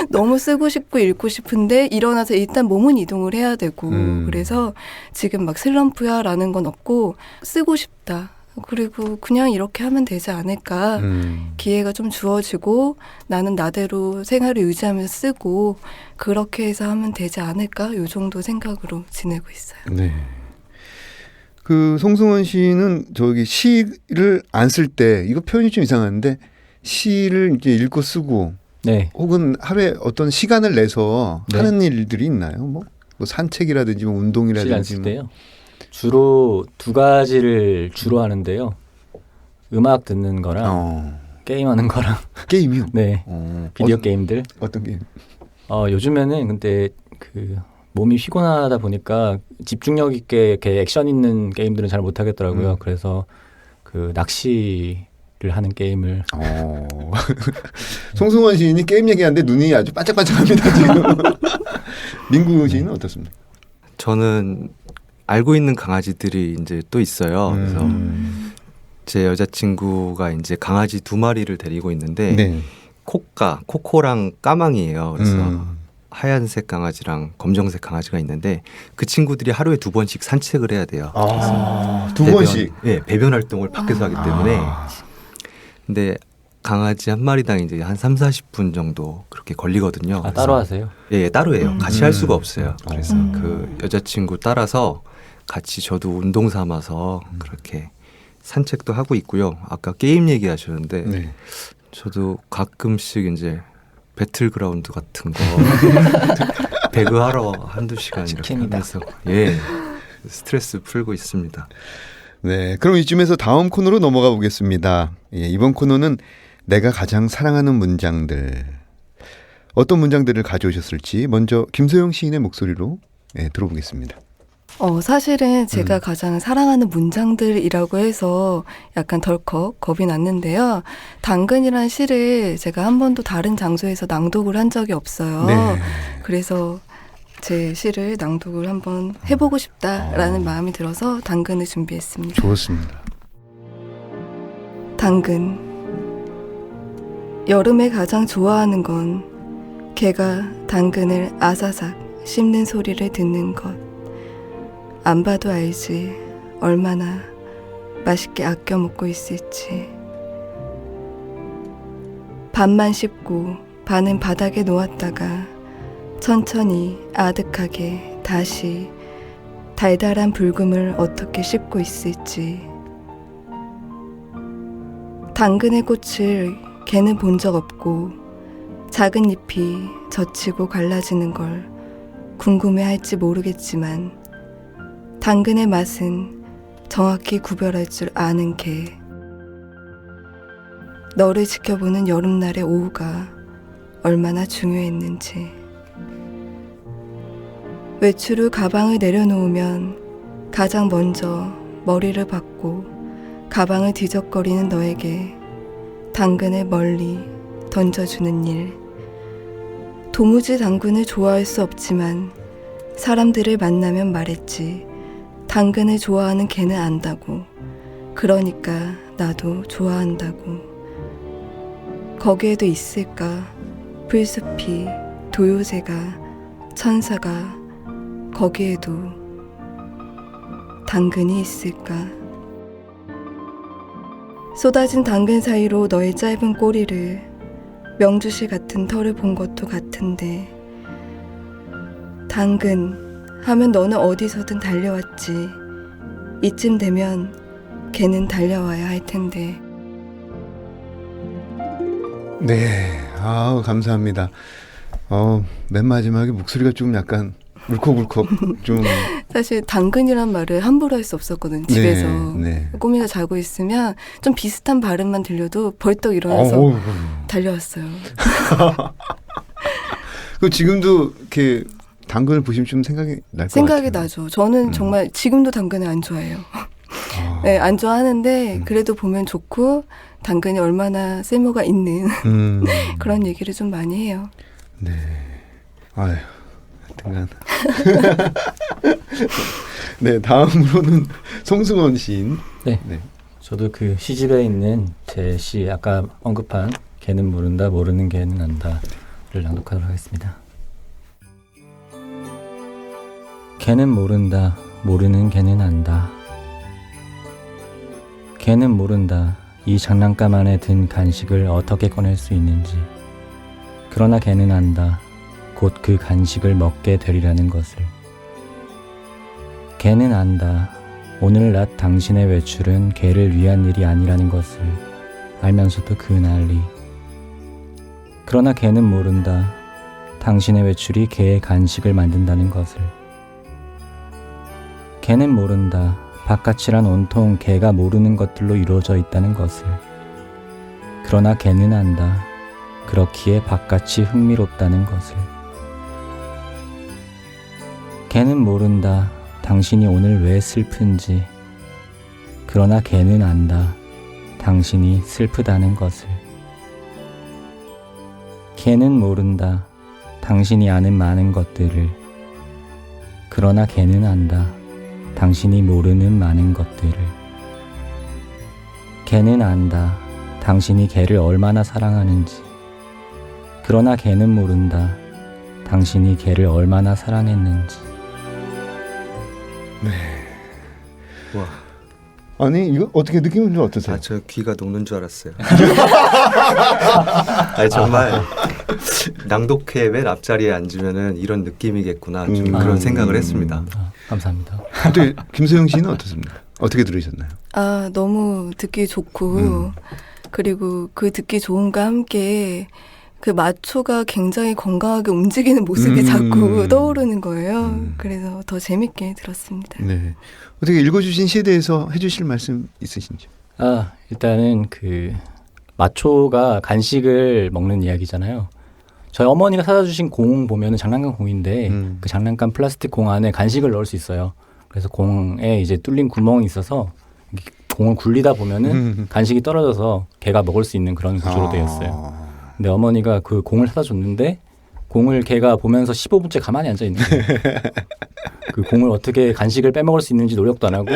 S4: 너무 쓰고 싶고 읽고 싶은데 일어나서 일단 몸은 이동을 해야 되고 그래서 지금 막 슬럼프야 라는 건 없고 쓰고 싶다. 그리고 그냥 이렇게 하면 되지 않을까. 기회가 좀 주어지고 나는 나대로 생활을 유지하면서 쓰고 그렇게 해서 하면 되지 않을까. 요 정도 생각으로 지내고 있어요.
S1: 네. 그 송승헌 씨는 저기 시를 안 쓸 때 이거 표현이 좀 이상한데 시를 이제 읽고 쓰고
S5: 네.
S1: 혹은 하루에 어떤 시간을 내서
S5: 네.
S1: 하는 일들이 있나요? 뭐 산책이라든지 뭐
S5: 실 안
S1: 운동이라든지
S5: 쓸 때요. 주로 두 가지를 주로 하는데요. 음악 듣는 거랑 게임하는 거랑
S1: 게임이요?
S5: 네. 비디오 게임들.
S1: 어떤 게임?
S5: 요즘에는 근데 그 몸이 피곤하다 보니까 집중력 있게 이렇게 액션 있는 게임들은 잘 못 하겠더라고요. 그래서 그 낚시를 하는 게임을
S1: 송승헌 시인이 게임 얘기하는데 눈이 아주 반짝반짝합니다 지금. 민구 시인은 어떻습니까?
S3: 저는 알고 있는 강아지들이 이제 또 있어요. 그래서 제 여자친구가 이제 강아지 2마리를 데리고 있는데
S1: 네.
S3: 코코랑 까망이에요. 그래서 하얀색 강아지랑 검정색 강아지가 있는데 그 친구들이 하루에 2번씩 산책을 해야 돼요.
S1: 두 번씩.
S3: 네, 배변 활동을 밖에서 하기 때문에. 근데 강아지 한 마리당 이제 한 3-40분 정도 그렇게 걸리거든요.
S5: 아, 따로 하세요?
S3: 예, 따로 해요. 같이 할 수가 없어요. 그래서 그 여자친구 따라서 같이 저도 운동 삼아서 그렇게 산책도 하고 있고요. 아까 게임 얘기하셨는데
S1: 네.
S3: 저도 가끔씩 이제 배틀그라운드 같은 거 배그하러 한두 시간 이렇게
S5: 치킨이다.
S3: 하면서 예 스트레스 풀고 있습니다.
S1: 네, 그럼 이쯤에서 다음 코너로 넘어가 보겠습니다. 예, 이번 코너는 내가 가장 사랑하는 문장들. 어떤 문장들을 가져오셨을지 먼저 김소영 시인의 목소리로 들어보겠습니다.
S4: 사실은 제가 가장 사랑하는 문장들이라고 해서 약간 덜컥 겁이 났는데요. 당근이라는 시를 제가 한 번도 다른 장소에서 낭독을 한 적이 없어요.
S1: 네.
S4: 그래서 제 시를 낭독을 한번 해보고 싶다라는 마음이 들어서 당근을 준비했습니다.
S1: 좋습니다.
S4: 당근. 여름에 가장 좋아하는 건 개가 당근을 아사삭 씹는 소리를 듣는 것. 안 봐도 알지 얼마나 맛있게 아껴 먹고 있을지. 반만 씹고 반은 바닥에 놓았다가 천천히 아득하게 다시 달달한 불금을 어떻게 씹고 있을지. 당근의 꽃을 개는 본 적 없고 작은 잎이 젖히고 갈라지는 걸 궁금해할지 모르겠지만 당근의 맛은 정확히 구별할 줄 아는 개. 너를 지켜보는 여름날의 오후가 얼마나 중요했는지. 외출 후 가방을 내려놓으면 가장 먼저 머리를 박고 가방을 뒤적거리는 너에게 당근을 멀리 던져주는 일. 도무지 당근을 좋아할 수 없지만 사람들을 만나면 말했지. 당근을 좋아하는 개는 안다고. 그러니까 나도 좋아한다고. 거기에도 있을까? 풀숲이, 도요새가, 천사가 거기에도 당근이 있을까? 쏟아진 당근 사이로 너의 짧은 꼬리를 명주시 같은 털을 본 것도 같은데 당근 하면 너는 어디서든 달려왔지. 이쯤 되면 걔는 달려와야 할 텐데.
S1: 네, 감사합니다. 맨 마지막에 목소리가 좀 약간 울컥울컥 좀.
S4: 사실 당근이란 말을 함부로 할 수 없었거든요. 집에서.
S1: 네.
S4: 꼬미가 자고 있으면 좀 비슷한 발음만 들려도 벌떡 일어나서 달려왔어요.
S1: 그 지금도 이렇게 당근을 보시면 좀 생각이 날 것 같아요.
S4: 생각이 나죠. 저는 정말 지금도 당근을 안 좋아해요. 네, 안 좋아하는데 그래도 보면 좋고 당근이 얼마나 쓸모가 있는 그런 얘기를 좀 많이 해요.
S1: 네. 아유, 하여튼간. 네, 다음으로는 송승헌 시인.
S5: 네.
S1: 네.
S5: 저도 그 시집에 있는 제 시 아까 언급한 개는 모른다 모르는 개는 안다를 낭독하도록 하겠습니다. 개는 모른다 모르는 개는 안다. 개는 모른다 이 장난감 안에 든 간식을 어떻게 꺼낼 수 있는지. 그러나 개는 안다 곧 그 간식을 먹게 되리라는 것을. 개는 안다 오늘 낮 당신의 외출은 개를 위한 일이 아니라는 것을 알면서도 그 난리. 그러나 개는 모른다 당신의 외출이 개의 간식을 만든다는 것을. 개는 모른다. 바깥이란 온통 개가 모르는 것들로 이루어져 있다는 것을. 그러나 개는 안다. 그렇기에 바깥이 흥미롭다는 것을. 개는 모른다. 당신이 오늘 왜 슬픈지. 그러나 개는 안다. 당신이 슬프다는 것을. 개는 모른다. 당신이 아는 많은 것들을. 그러나 개는 안다. 당신이 모르는 많은 것들을. 개는 안다. 당신이 개를 얼마나 사랑하는지. 그러나 개는 모른다. 당신이 개를 얼마나 사랑했는지.
S3: 와,
S1: 아니 이거 어떻게 느낌은 좀 어떠세요?
S3: 저 귀가 녹는 줄 알았어요. 아니 정말 낭독회 맨 앞자리에 앉으면은 이런 느낌이겠구나 좀 그런 생각을 했습니다.
S5: 감사합니다.
S1: 어떻게 김소영 씨는 어떻습니까? 어떻게 들으셨나요?
S4: 아, 너무 듣기 좋고, 그리고 그 듣기 좋음과 함께 그 마초가 굉장히 건강하게 움직이는 모습이 자꾸 떠오르는 거예요. 그래서 더 재밌게 들었습니다.
S1: 네. 어떻게 읽어주신 시에 대해서 해주실 말씀 있으신지?
S5: 일단은 그 마초가 간식을 먹는 이야기잖아요. 저희 어머니가 사다 주신 공 보면은 장난감 공인데 그 장난감 플라스틱 공 안에 간식을 넣을 수 있어요. 그래서 공에 이제 뚫린 구멍이 있어서 공을 굴리다 보면은 간식이 떨어져서 개가 먹을 수 있는 그런 구조로 되어 있어요. 근데 어머니가 그 공을 사다 줬는데 공을 걔가 보면서 15분째 가만히 앉아 있는 거예요. 그 공을 어떻게 간식을 빼먹을 수 있는지 노력도 안 하고,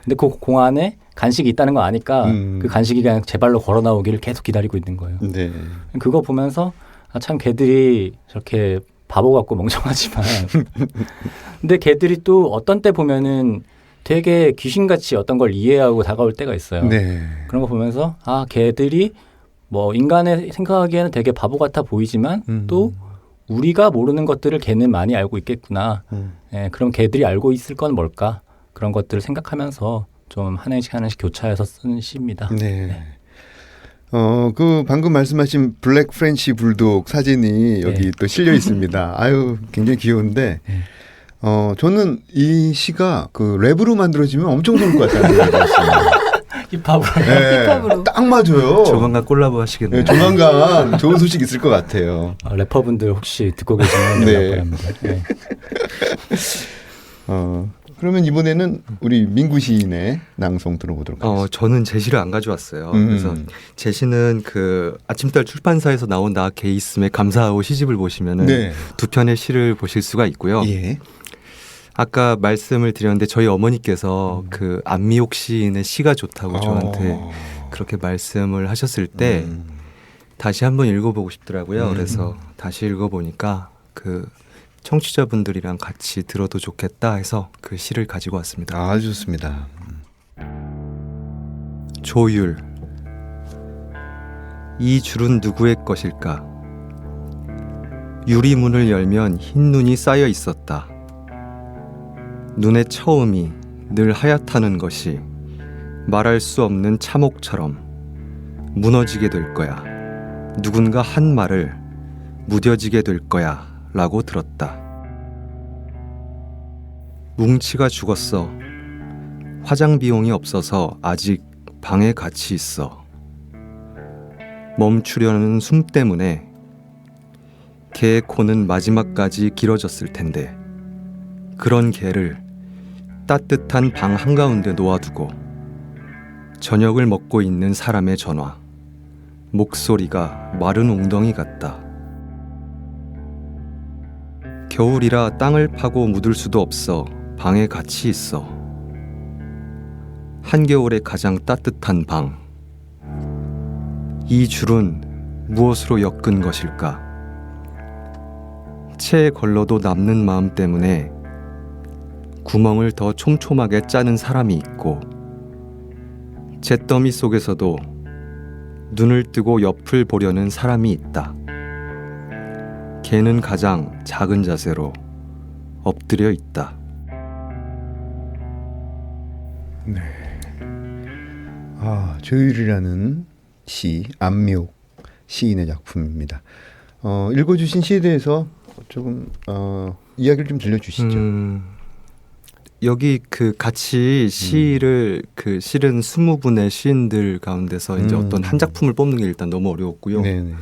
S5: 근데 그 공 안에 간식이 있다는 거 아니까 그 간식이 그냥 제 발로 걸어 나오기를 계속 기다리고 있는 거예요.
S1: 네.
S5: 그거 보면서 참 개들이 저렇게 바보 같고 멍청하지만 근데 개들이 또 어떤 때 보면은 되게 귀신같이 어떤 걸 이해하고 다가올 때가 있어요.
S1: 네.
S5: 그런 거 보면서 개들이 뭐 인간의 생각하기에는 되게 바보 같아 보이지만 또 우리가 모르는 것들을 개는 많이 알고 있겠구나. 예, 그럼 개들이 알고 있을 건 뭘까? 그런 것들을 생각하면서 좀 하나씩 교차해서 쓰는 시입니다.
S1: 네. 그 방금 말씀하신 블랙 프렌치 불독 사진이 여기 또 실려 있습니다. 아유, 굉장히 귀여운데, 저는 이 시가 그 랩으로 만들어지면 엄청 좋을 것 같다는 생각이 들었어요.
S5: 힙합으로.
S1: 네,
S4: 힙합으로.
S1: 딱 맞아요.
S3: 조만간 콜라보 하시겠네요.
S1: 네, 조만간 좋은 소식 있을 것 같아요.
S5: 래퍼분들 혹시 듣고 계시면
S1: 네.
S5: 연락 바랍니다. 네.
S1: 그러면 이번에는 우리 민구 시인의 낭송 들어보도록 하겠습니다.
S3: 저는 제시를 안 가져왔어요. 그래서 제시는 그 아침달 출판사에서 나온 나 게이슴의 감사하고 시집을 보시면은
S1: 네.
S3: 두 편의 시를 보실 수가 있고요.
S1: 예.
S3: 아까 말씀을 드렸는데 저희 어머니께서 그 안미옥 시인의 시가 좋다고 저한테 그렇게 말씀을 하셨을 때 다시 한번 읽어보고 싶더라고요. 그래서 다시 읽어보니까 그 청취자분들이랑 같이 들어도 좋겠다 해서 그 시를 가지고 왔습니다.
S1: 아주 좋습니다.
S3: 조율. 이 줄은 누구의 것일까? 유리문을 열면 흰 눈이 쌓여 있었다. 눈의 처음이 늘 하얗다는 것이 말할 수 없는 참혹처럼 무너지게 될 거야. 누군가 한 말을 무뎌지게 될 거야 라고 들었다. 뭉치가 죽었어. 화장 비용이 없어서 아직 방에 갇히 있어. 멈추려는 숨 때문에 개의 코는 마지막까지 길어졌을 텐데 그런 개를 따뜻한 방 한가운데 놓아두고 저녁을 먹고 있는 사람의 전화. 목소리가 마른 웅덩이 같다. 겨울이라 땅을 파고 묻을 수도 없어 방에 갇히 있어. 한겨울의 가장 따뜻한 방. 이 줄은 무엇으로 엮은 것일까? 체에 걸러도 남는 마음 때문에 구멍을 더 촘촘하게 짜는 사람이 있고 잿더미 속에서도 눈을 뜨고 옆을 보려는 사람이 있다. 개는 가장 작은 자세로 엎드려 있다.
S1: 네. 조율이라는 시, 안미옥 시인의 작품입니다. 읽어주신 시에 대해서 조금 이야기를 좀 들려주시죠.
S3: 여기 그 같이 시를 그 실은 20분의 시인들 가운데서 이제 어떤 한 작품을 뽑는 게 일단 너무 어려웠고요.
S1: 네네.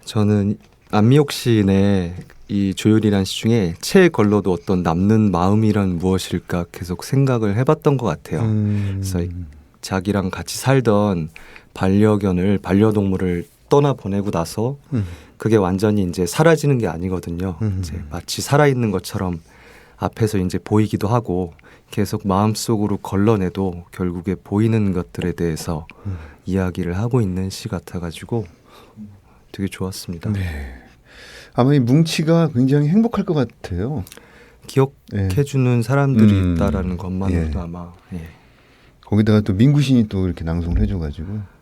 S3: 저는 안미옥 시인의 이 조율이라는 시 중에 채에 걸러도 어떤 남는 마음이란 무엇일까 계속 생각을 해봤던 것 같아요. 그래서 자기랑 같이 살던 반려동물을 떠나 보내고 나서 그게 완전히 이제 사라지는 게 아니거든요. 이제 마치 살아있는 것처럼 앞에서 이제 보이기도 하고 계속 마음속으로 걸러내도 결국에 보이는 것들에 대해서 이야기를 하고 있는 시 같아가지고 되게 좋았습니다.
S1: 네. 아마 이 뭉치가 굉장히 행복할 것 같아요.
S3: 기억해주는 사람들이 있다라는 것만으로도 아마. 예.
S1: 거기다가 또 민구신이 또 이렇게 낭송을 해줘가지고.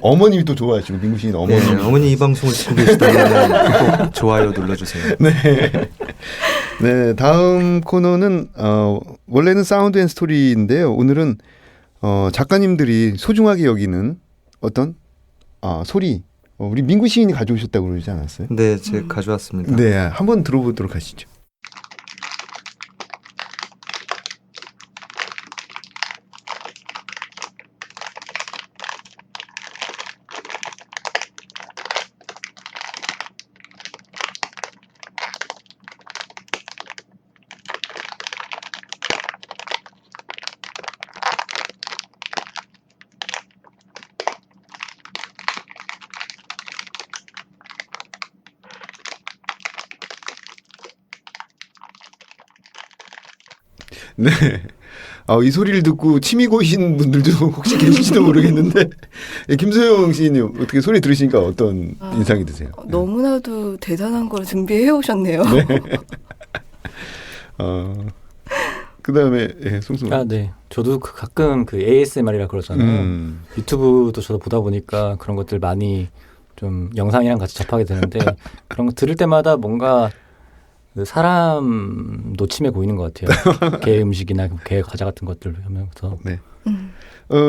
S1: 어머님이 또 좋아하시고 민구신이 어머니.
S3: 네, 어머니 이 방송을 듣고 계시다면 꼭 좋아요 눌러주세요.
S1: 네. 네, 다음 코너는 원래는 사운드 앤 스토리인데요. 오늘은 작가님들이 소중하게 여기는 어떤 소리. 우리 민구 시인이 가져오셨다고 그러지 않았어요?
S3: 네, 제가 가져왔습니다.
S1: 네, 한번 들어보도록 하시죠. 네. 이 소리를 듣고 침이 고이신 분들도 혹시 계실지도 모르겠는데 김소영 시인님 어떻게 소리 들으시니까 어떤 인상이 드세요?
S4: 너무나도 대단한 걸 준비해 오셨네요.
S1: 네. 그다음에 송승헌.
S5: 네. 저도 가끔 그 ASMR이라 그러잖아요. 유튜브도 저도 보다 보니까 그런 것들 많이 좀 영상이랑 같이 접하게 되는데 그런 거 들을 때마다 뭔가 그 사람 노침에 고이는 것 같아요. 개 음식이나 개 과자 같은 것들 하면서. 네.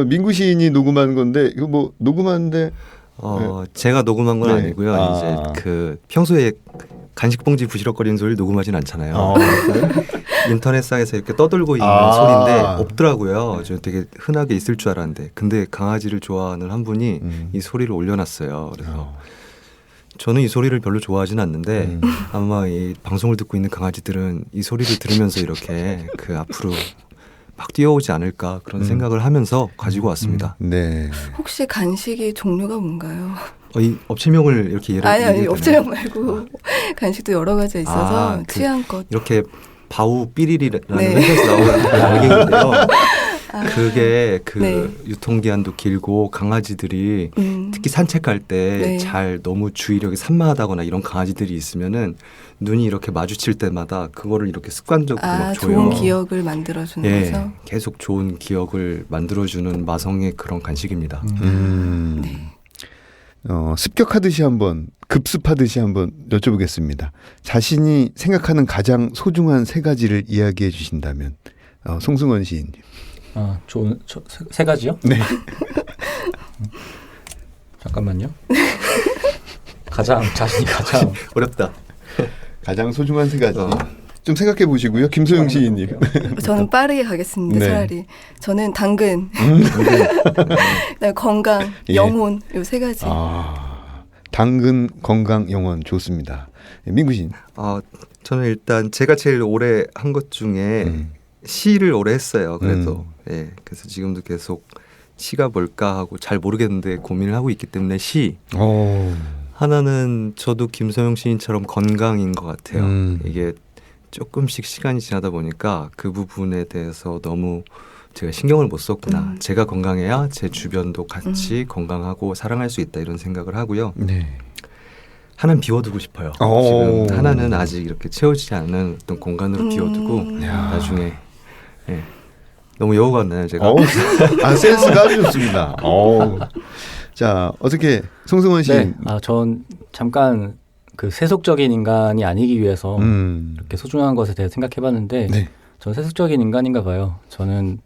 S1: 민구 시인이 녹음한 건데 이거 뭐 녹음하는데
S3: 제가 녹음한 건 아니고요. 이제 그 평소에 간식 봉지 부시럭거리는 소리를 녹음하진 않잖아요. 인터넷상에서 이렇게 떠들고 있는 소리인데 없더라고요. 저 되게 흔하게 있을 줄 알았는데 근데 강아지를 좋아하는 한 분이 이 소리를 올려놨어요. 그래서 저는 이 소리를 별로 좋아하진 않는데 아마 이 방송을 듣고 있는 강아지들은 이 소리를 들으면서 이렇게 그 앞으로 막 뛰어오지 않을까 그런 생각을 하면서 가지고 왔습니다.
S1: 네.
S4: 혹시 간식의 종류가 뭔가요?
S3: 이 업체명을 이렇게 예를 들면
S4: 아니 업체명 말고 간식도 여러 가지 있어서 취향껏
S3: 이렇게 바우 삐리리라는 회사에서 나오는 알갱인데요. 그게 유통기한도 길고 강아지들이 특히 산책할 때 잘 너무 주의력이 산만하다거나 이런 강아지들이 있으면은 눈이 이렇게 마주칠 때마다 그거를 이렇게 습관적으로 막 줘요.
S4: 좋은 기억을 만들어주는 거죠?
S3: 계속 좋은 기억을 만들어주는 마성의 그런 간식입니다.
S4: 네.
S1: 습격하듯이 한번 급습하듯이 한번 여쭤보겠습니다. 자신이 생각하는 가장 소중한 세 가지를 이야기해 주신다면 송승헌 시인님.
S5: 좋은 세 가지요?
S1: 네.
S5: 잠깐만요. 자신이 가장
S3: 어렵다.
S1: 가장 소중한 세 가지. 좀 생각해 보시고요. 김소영 시인님.
S4: 저는 빠르게 가겠습니다. 차라리. 저는 당근, 건강, 영혼 요 세 가지.
S1: 당근, 건강, 영혼 좋습니다. 민구 시인.
S3: 저는 일단 제가 제일 오래 한 것 중에 시를 오래 했어요. 그래서 그래서 지금도 계속 시가 뭘까 하고 잘 모르겠는데 고민을 하고 있기 때문에 시. 하나는 저도 김소영 시인처럼 건강인 것 같아요. 이게 조금씩 시간이 지나다 보니까 그 부분에 대해서 너무 제가 신경을 못 썼구나. 제가 건강해야 제 주변도 같이 건강하고 사랑할 수 있다 이런 생각을 하고요.
S1: 네.
S3: 하나는 비워두고 싶어요. 지금 하나는 아직 이렇게 채워지지 않은 어떤 공간으로 비워두고 나중에 너무 여우 같나요 제가?
S1: 센스가 아주 좋습니다. 자 어떻게 송승헌 시인?
S5: 전 잠깐 그 세속적인 인간이 아니기 위해서 이렇게 소중한 것에 대해 생각해봤는데 전 세속적인 인간인가 봐요. 저는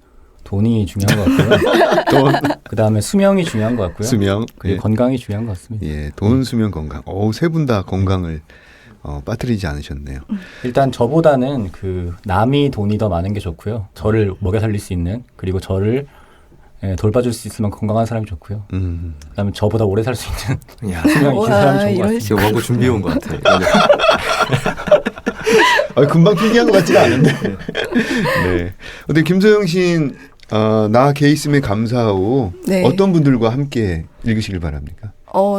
S5: 돈이 중요한 것 같고요. 그 다음에 수명이 중요한 것 같고요.
S1: 수명.
S5: 그리고 건강이 중요한 것 같습니다.
S1: 돈, 수명, 건강. 세 분 다 건강을 빠뜨리지 않으셨네요.
S5: 일단 저보다는 그 남이 돈이 더 많은 게 좋고요. 저를 먹여 살릴 수 있는 그리고 저를 돌봐줄 수 있으면 건강한 사람이 좋고요. 그다음에 저보다 오래 살 수 있는
S3: 야,
S5: 수명이 긴 사람이 좋은 것 같아요.
S3: 이거 원고 준비해 온 것 같아요.
S1: 금방 필기한 것 같지가 않은데. 네. 근데 김소영 시인 나 게이슴에 감사하고
S4: 네.
S1: 어떤 분들과 함께 읽으시길 바랍니까?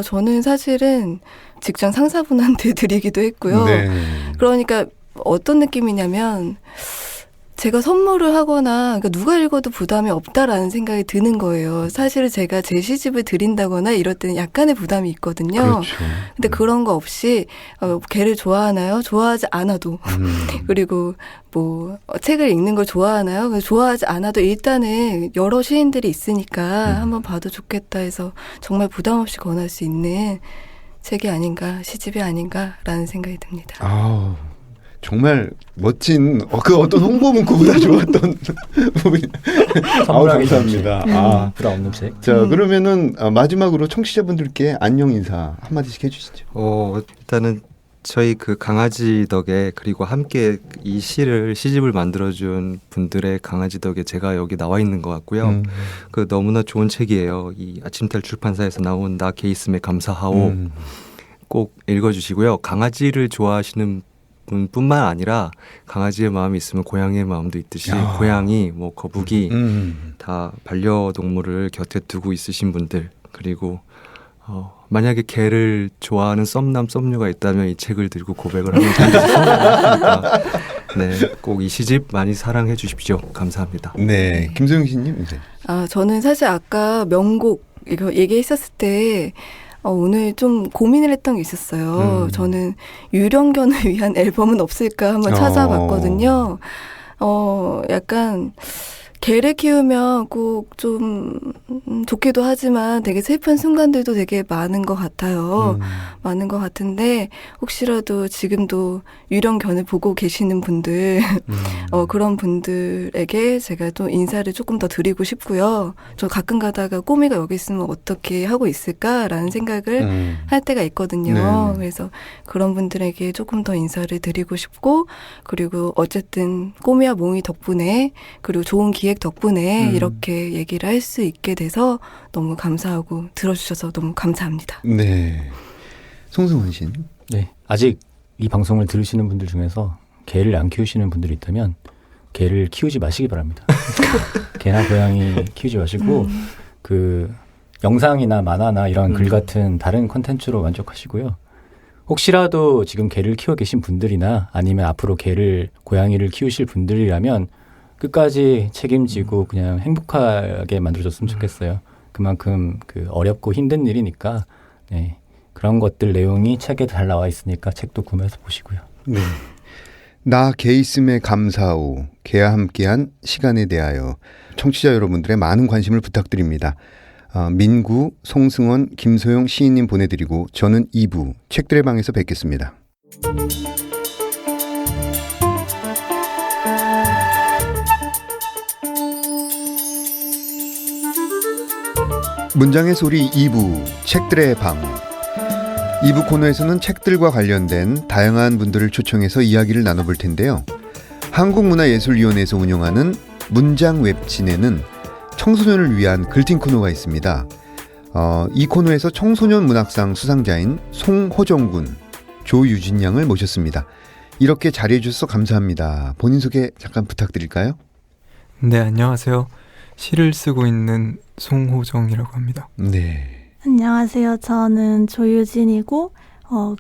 S4: 저는 사실은 직장 상사분한테 드리기도 했고요.
S1: 네.
S4: 그러니까 어떤 느낌이냐면 제가 선물을 하거나 그러니까 누가 읽어도 부담이 없다라는 생각이 드는 거예요. 사실 제가 제 시집을 드린다거나 이럴 때는 약간의 부담이 있거든요.
S1: 그렇죠.
S4: 근데 그런 거 없이 걔를 좋아하나요? 좋아하지 않아도 그리고 뭐 책을 읽는 걸 좋아하나요? 그래서 좋아하지 않아도 일단은 여러 시인들이 있으니까 한번 봐도 좋겠다 해서 정말 부담 없이 권할 수 있는 책이 아닌가, 시집이 아닌가라는 생각이 듭니다.
S1: 아우, 정말 멋진 그 어떤 홍보 문구보다 좋았던 부분이. 아우, 감사합니다.
S5: 부담 없는 책.
S1: 자, 그러면은 마지막으로 청취자분들께 안녕 인사 한마디씩 해주시죠.
S3: 일단은 저희 그 강아지 덕에 그리고 함께 이 시집을 만들어준 분들의 강아지 덕에 제가 여기 나와 있는 것 같고요. 그 너무나 좋은 책이에요. 이 아침달 출판사에서 나온 나 게이슴에 감사하오. 꼭 읽어주시고요. 강아지를 좋아하시는 분뿐만 아니라 강아지의 마음이 있으면 고양이의 마음도 있듯이 고양이, 뭐 거북이 다 반려동물을 곁에 두고 있으신 분들 그리고 만약에 개를 좋아하는 썸남 썸녀가 있다면 이 책을 들고 고백을 하면 좋겠습니다. 네, 꼭 이 시집 많이 사랑해 주십시오. 감사합니다.
S1: 네, 김소영 씨님 이제.
S4: 저는 사실 아까 명곡 이거 얘기했었을 때 오늘 좀 고민을 했던 게 있었어요. 저는 유령견을 위한 앨범은 없을까 한번 찾아봤거든요. 약간 개를 키우면 꼭 좀 좋기도 하지만 되게 슬픈 순간들도 되게 많은 것 같아요. 많은 것 같은데 혹시라도 지금도 유령견을 보고 계시는 분들 그런 분들에게 제가 또 인사를 조금 더 드리고 싶고요. 저 가끔 가다가 꼬미가 여기 있으면 어떻게 하고 있을까라는 생각을 할 때가 있거든요. 그래서 그런 분들에게 조금 더 인사를 드리고 싶고 그리고 어쨌든 꼬미와 몽이 덕분에 그리고 좋은 기획 덕분에 이렇게 얘기를 할 수 있게 돼서 너무 감사하고 들어주셔서 너무 감사합니다.
S1: 네. 송승헌 씨는?
S5: 네. 아직 이 방송을 들으시는 분들 중에서 개를 안 키우시는 분들이 있다면 개를 키우지 마시기 바랍니다. 개나 고양이 키우지 마시고 그 영상이나 만화나 이런 글 같은 다른 콘텐츠로 만족하시고요. 혹시라도 지금 개를 키워 계신 분들이나 아니면 앞으로 개를 고양이를 키우실 분들이라면 끝까지 책임지고 그냥 행복하게 만들어줬으면 좋겠어요. 그만큼 그 어렵고 힘든 일이니까 네. 그런 것들 내용이 책에 잘 나와 있으니까 책도 구매해서 보시고요.
S1: 네. 나 게이슴에 감사하오. 개와 함께한 시간에 대하여 청취자 여러분들의 많은 관심을 부탁드립니다. 민구, 송승헌, 김소영 시인님 보내드리고 저는 2부 책들의 방에서 뵙겠습니다. 문장의 소리 2부 책들의 방. 2부 코너에서는 책들과 관련된 다양한 분들을 초청해서 이야기를 나눠볼 텐데요. 한국문화예술위원회에서 운영하는 문장 웹진에는 청소년을 위한 글팅 코너가 있습니다. 이 코너에서 청소년 문학상 수상자인 송호정군, 조유진 양을 모셨습니다. 이렇게 자리해 주셔서 감사합니다. 본인 소개 잠깐 부탁드릴까요?
S6: 네, 안녕하세요. 시를 쓰고 있는 송호정이라고 합니다.
S1: 네.
S7: 안녕하세요. 저는 조유진이고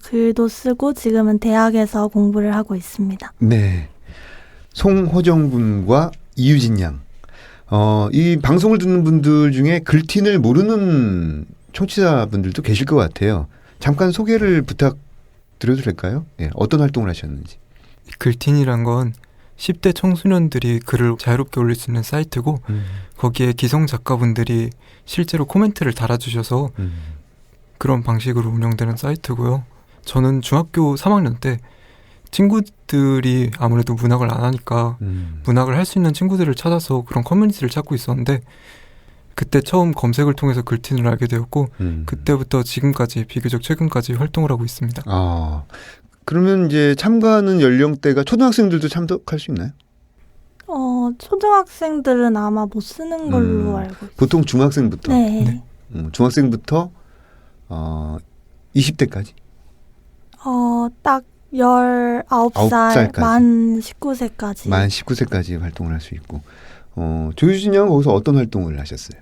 S7: 글도 쓰고 지금은 대학에서 공부를 하고 있습니다.
S1: 네. 송호정 군과 이유진 양. 이 방송을 듣는 분들 중에 글틴을 모르는 청취자분들도 계실 것 같아요. 잠깐 소개를 부탁드려도 될까요? 네, 어떤 활동을 하셨는지.
S6: 글틴이란 건 10대 청소년들이 글을 자유롭게 올릴 수 있는 사이트고 거기에 기성 작가분들이 실제로 코멘트를 달아주셔서 그런 방식으로 운영되는 사이트고요. 저는 중학교 3학년 때 친구들이 아무래도 문학을 안 하니까 문학을 할 수 있는 친구들을 찾아서 그런 커뮤니티를 찾고 있었는데 그때 처음 검색을 통해서 글틴을 알게 되었고 그때부터 지금까지 비교적 최근까지 활동을 하고 있습니다.
S1: 그러면 이제 참가하는 연령대가 초등학생들도 참석할 수 있나요?
S7: 초등학생들은 아마 못 쓰는 걸로 알고 있어요.
S1: 보통 중학생부터.
S7: 네.
S1: 중학생부터 20대까지.
S7: 딱 19살 만 19세까지.
S1: 만 19세까지 활동을 할 수 있고. 조유진 양은 거기서 어떤 활동을 하셨어요?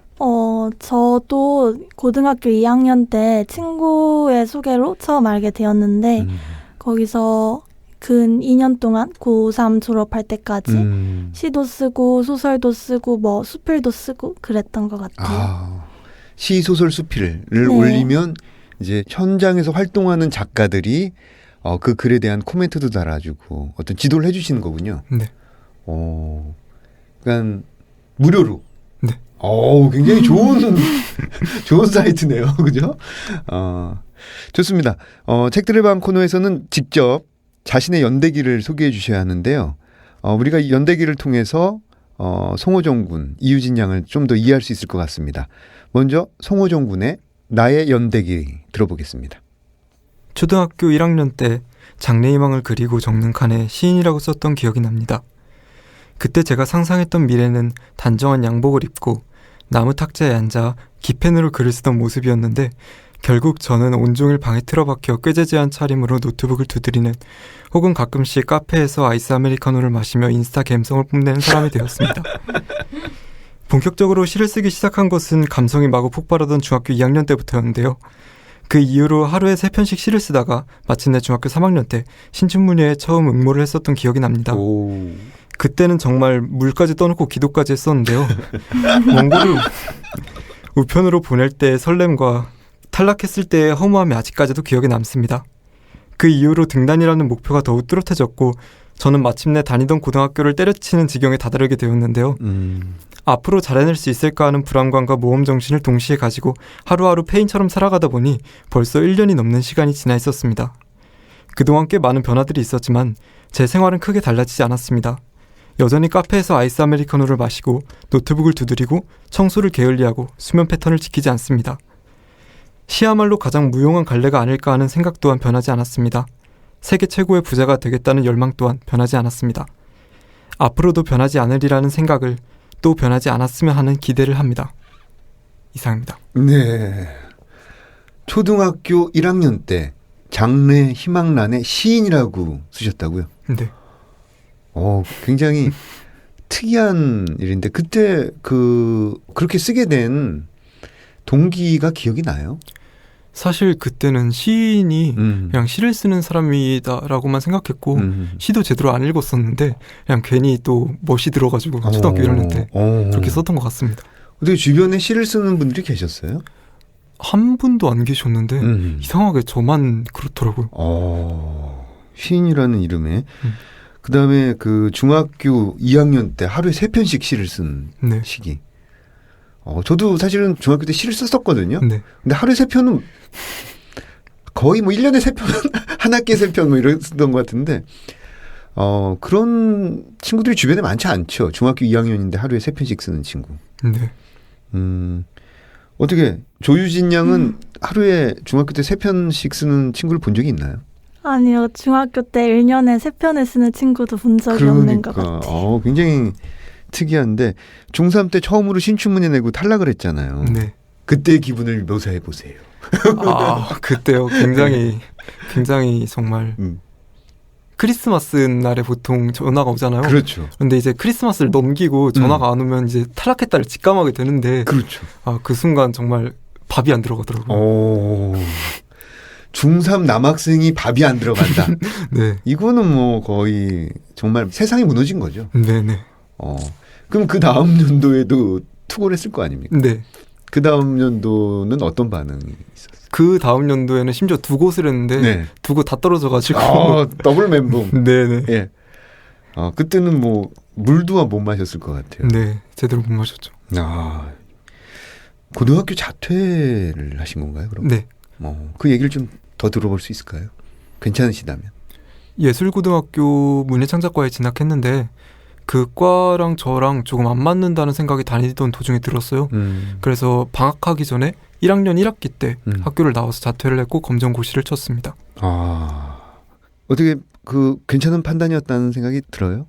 S7: 저도 고등학교 2학년 때 친구의 소개로 처음 알게 되었는데 거기서 근 2년 동안 고3 졸업할 때까지 시도 쓰고 소설도 쓰고 뭐 수필도 쓰고 그랬던 것 같아요.
S1: 시, 소설, 수필을
S7: 네.
S1: 올리면 이제 현장에서 활동하는 작가들이 그 글에 대한 코멘트도 달아주고 어떤 지도를 해주시는 거군요.
S6: 네.
S1: 그러니까 무료로.
S6: 네.
S1: 굉장히 좋은 사이트네요. 그죠? 좋습니다. 책들의 방 코너에서는 직접 자신의 연대기를 소개해 주셔야 하는데요. 우리가 이 연대기를 통해서 송호정 군, 이유진 양을 좀 더 이해할 수 있을 것 같습니다. 먼저 송호정 군의 나의 연대기 들어보겠습니다.
S6: 초등학교 1학년 때 장래희망을 그리고 적는 칸에 시인이라고 썼던 기억이 납니다. 그때 제가 상상했던 미래는 단정한 양복을 입고 나무 탁자에 앉아 기펜으로 글을 쓰던 모습이었는데 결국 저는 온종일 방에 틀어박혀 꾀재재한 차림으로 노트북을 두드리는 혹은 가끔씩 카페에서 아이스 아메리카노를 마시며 인스타 감성을 뽐내는 사람이 되었습니다. 본격적으로 시를 쓰기 시작한 것은 감성이 마구 폭발하던 중학교 2학년 때부터였는데요. 그 이후로 하루에 3편씩 시를 쓰다가 마침내 중학교 3학년 때 신춘문예에 처음 응모를 했었던 기억이 납니다. 그때는 정말 물까지 떠놓고 기도까지 했었는데요. 원고를 우편으로 보낼 때의 설렘과 탈락했을 때의 허무함이 아직까지도 기억에 남습니다. 그 이후로 등단이라는 목표가 더욱 뚜렷해졌고 저는 마침내 다니던 고등학교를 때려치는 지경에 다다르게 되었는데요. 앞으로 잘해낼 수 있을까 하는 불안감과 모험정신을 동시에 가지고 하루하루 페인처럼 살아가다 보니 벌써 1년이 넘는 시간이 지나 있었습니다. 그동안 꽤 많은 변화들이 있었지만 제 생활은 크게 달라지지 않았습니다. 여전히 카페에서 아이스 아메리카노를 마시고 노트북을 두드리고 청소를 게을리하고 수면 패턴을 지키지 않습니다. 시야말로 가장 무용한 갈래가 아닐까 하는 생각 또한 변하지 않았습니다. 세계 최고의 부자가 되겠다는 열망 또한 변하지 않았습니다. 앞으로도 변하지 않으리라는 생각을 또 변하지 않았으면 하는 기대를 합니다. 이상입니다.
S1: 네. 초등학교 1학년 때 장래 희망란에 시인이라고 쓰셨다고요?
S6: 네.
S1: 굉장히 특이한 일인데 그때 그렇게 쓰게 된 동기가 기억이 나요?
S6: 사실 그때는 시인이 그냥 시를 쓰는 사람이다라고만 생각했고 시도 제대로 안 읽었었는데 그냥 괜히 또 멋이 들어가지고 초등학교 1학년 때 그렇게 썼던 것 같습니다.
S1: 어떻게 주변에 시를 쓰는 분들이 계셨어요?
S6: 한 분도 안 계셨는데 이상하게 저만 그렇더라고요.
S1: 시인이라는 이름에 그다음에 그 중학교 2학년 때 하루에 3편씩 시를 쓴
S6: 네.
S1: 시기. 저도 사실은 중학교 때 시를 썼었거든요.
S6: 네.
S1: 근데 하루에 3편은 거의 뭐 1년에 3편, 한 학기에 3편 뭐 이랬던 것 같은데, 그런 친구들이 주변에 많지 않죠. 중학교 2학년인데 하루에 3편씩 쓰는 친구.
S6: 네.
S1: 어떻게, 조유진 양은 하루에 중학교 때 3편씩 쓰는 친구를 본 적이 있나요?
S7: 아니요. 중학교 때 1년에 3편을 쓰는 친구도 본 적이 없는 것 같아요.
S1: 굉장히 특이한데 중3 때 처음으로 신춘문예 내고 탈락을 했잖아요.
S6: 네.
S1: 그때의 기분을 묘사해 보세요.
S6: 그때요. 굉장히 정말 크리스마스 날에 보통 전화가 오잖아요.
S1: 그렇죠.
S6: 근데 이제 크리스마스를 넘기고 전화가 안 오면 이제 탈락했다를 직감하게 되는데
S1: 그렇죠.
S6: 그 순간 정말 밥이 안 들어가더라고요.
S1: 중3 남학생이 밥이 안 들어간다.
S6: 네.
S1: 이거는 뭐 거의 정말 세상이 무너진 거죠.
S6: 네네.
S1: 그럼 그 다음 연도에도 투고를 했을 거 아닙니까?
S6: 네.
S1: 그 다음 연도는 어떤 반응이 있었어요?
S6: 그 다음 연도에는 심지어 2곳을 했는데
S1: 네.
S6: 2곳 다 떨어져가지고
S1: 더블 멘붕.
S6: 네네.
S1: 예. 그때는 뭐 물도 못 마셨을 것 같아요.
S6: 네, 제대로 못 마셨죠.
S1: 고등학교 자퇴를 하신 건가요? 그럼?
S6: 네.
S1: 그 얘기를 좀 더 들어볼 수 있을까요? 괜찮으시다면.
S6: 예술고등학교 문예창작과에 진학했는데 그 과랑 저랑 조금 안 맞는다는 생각이 다니던 도중에 들었어요. 그래서 방학하기 전에 1학년 1학기 때 학교를 나와서 자퇴를 했고 검정고시를 쳤습니다.
S1: 어떻게 그 괜찮은 판단이었다는 생각이 들어요?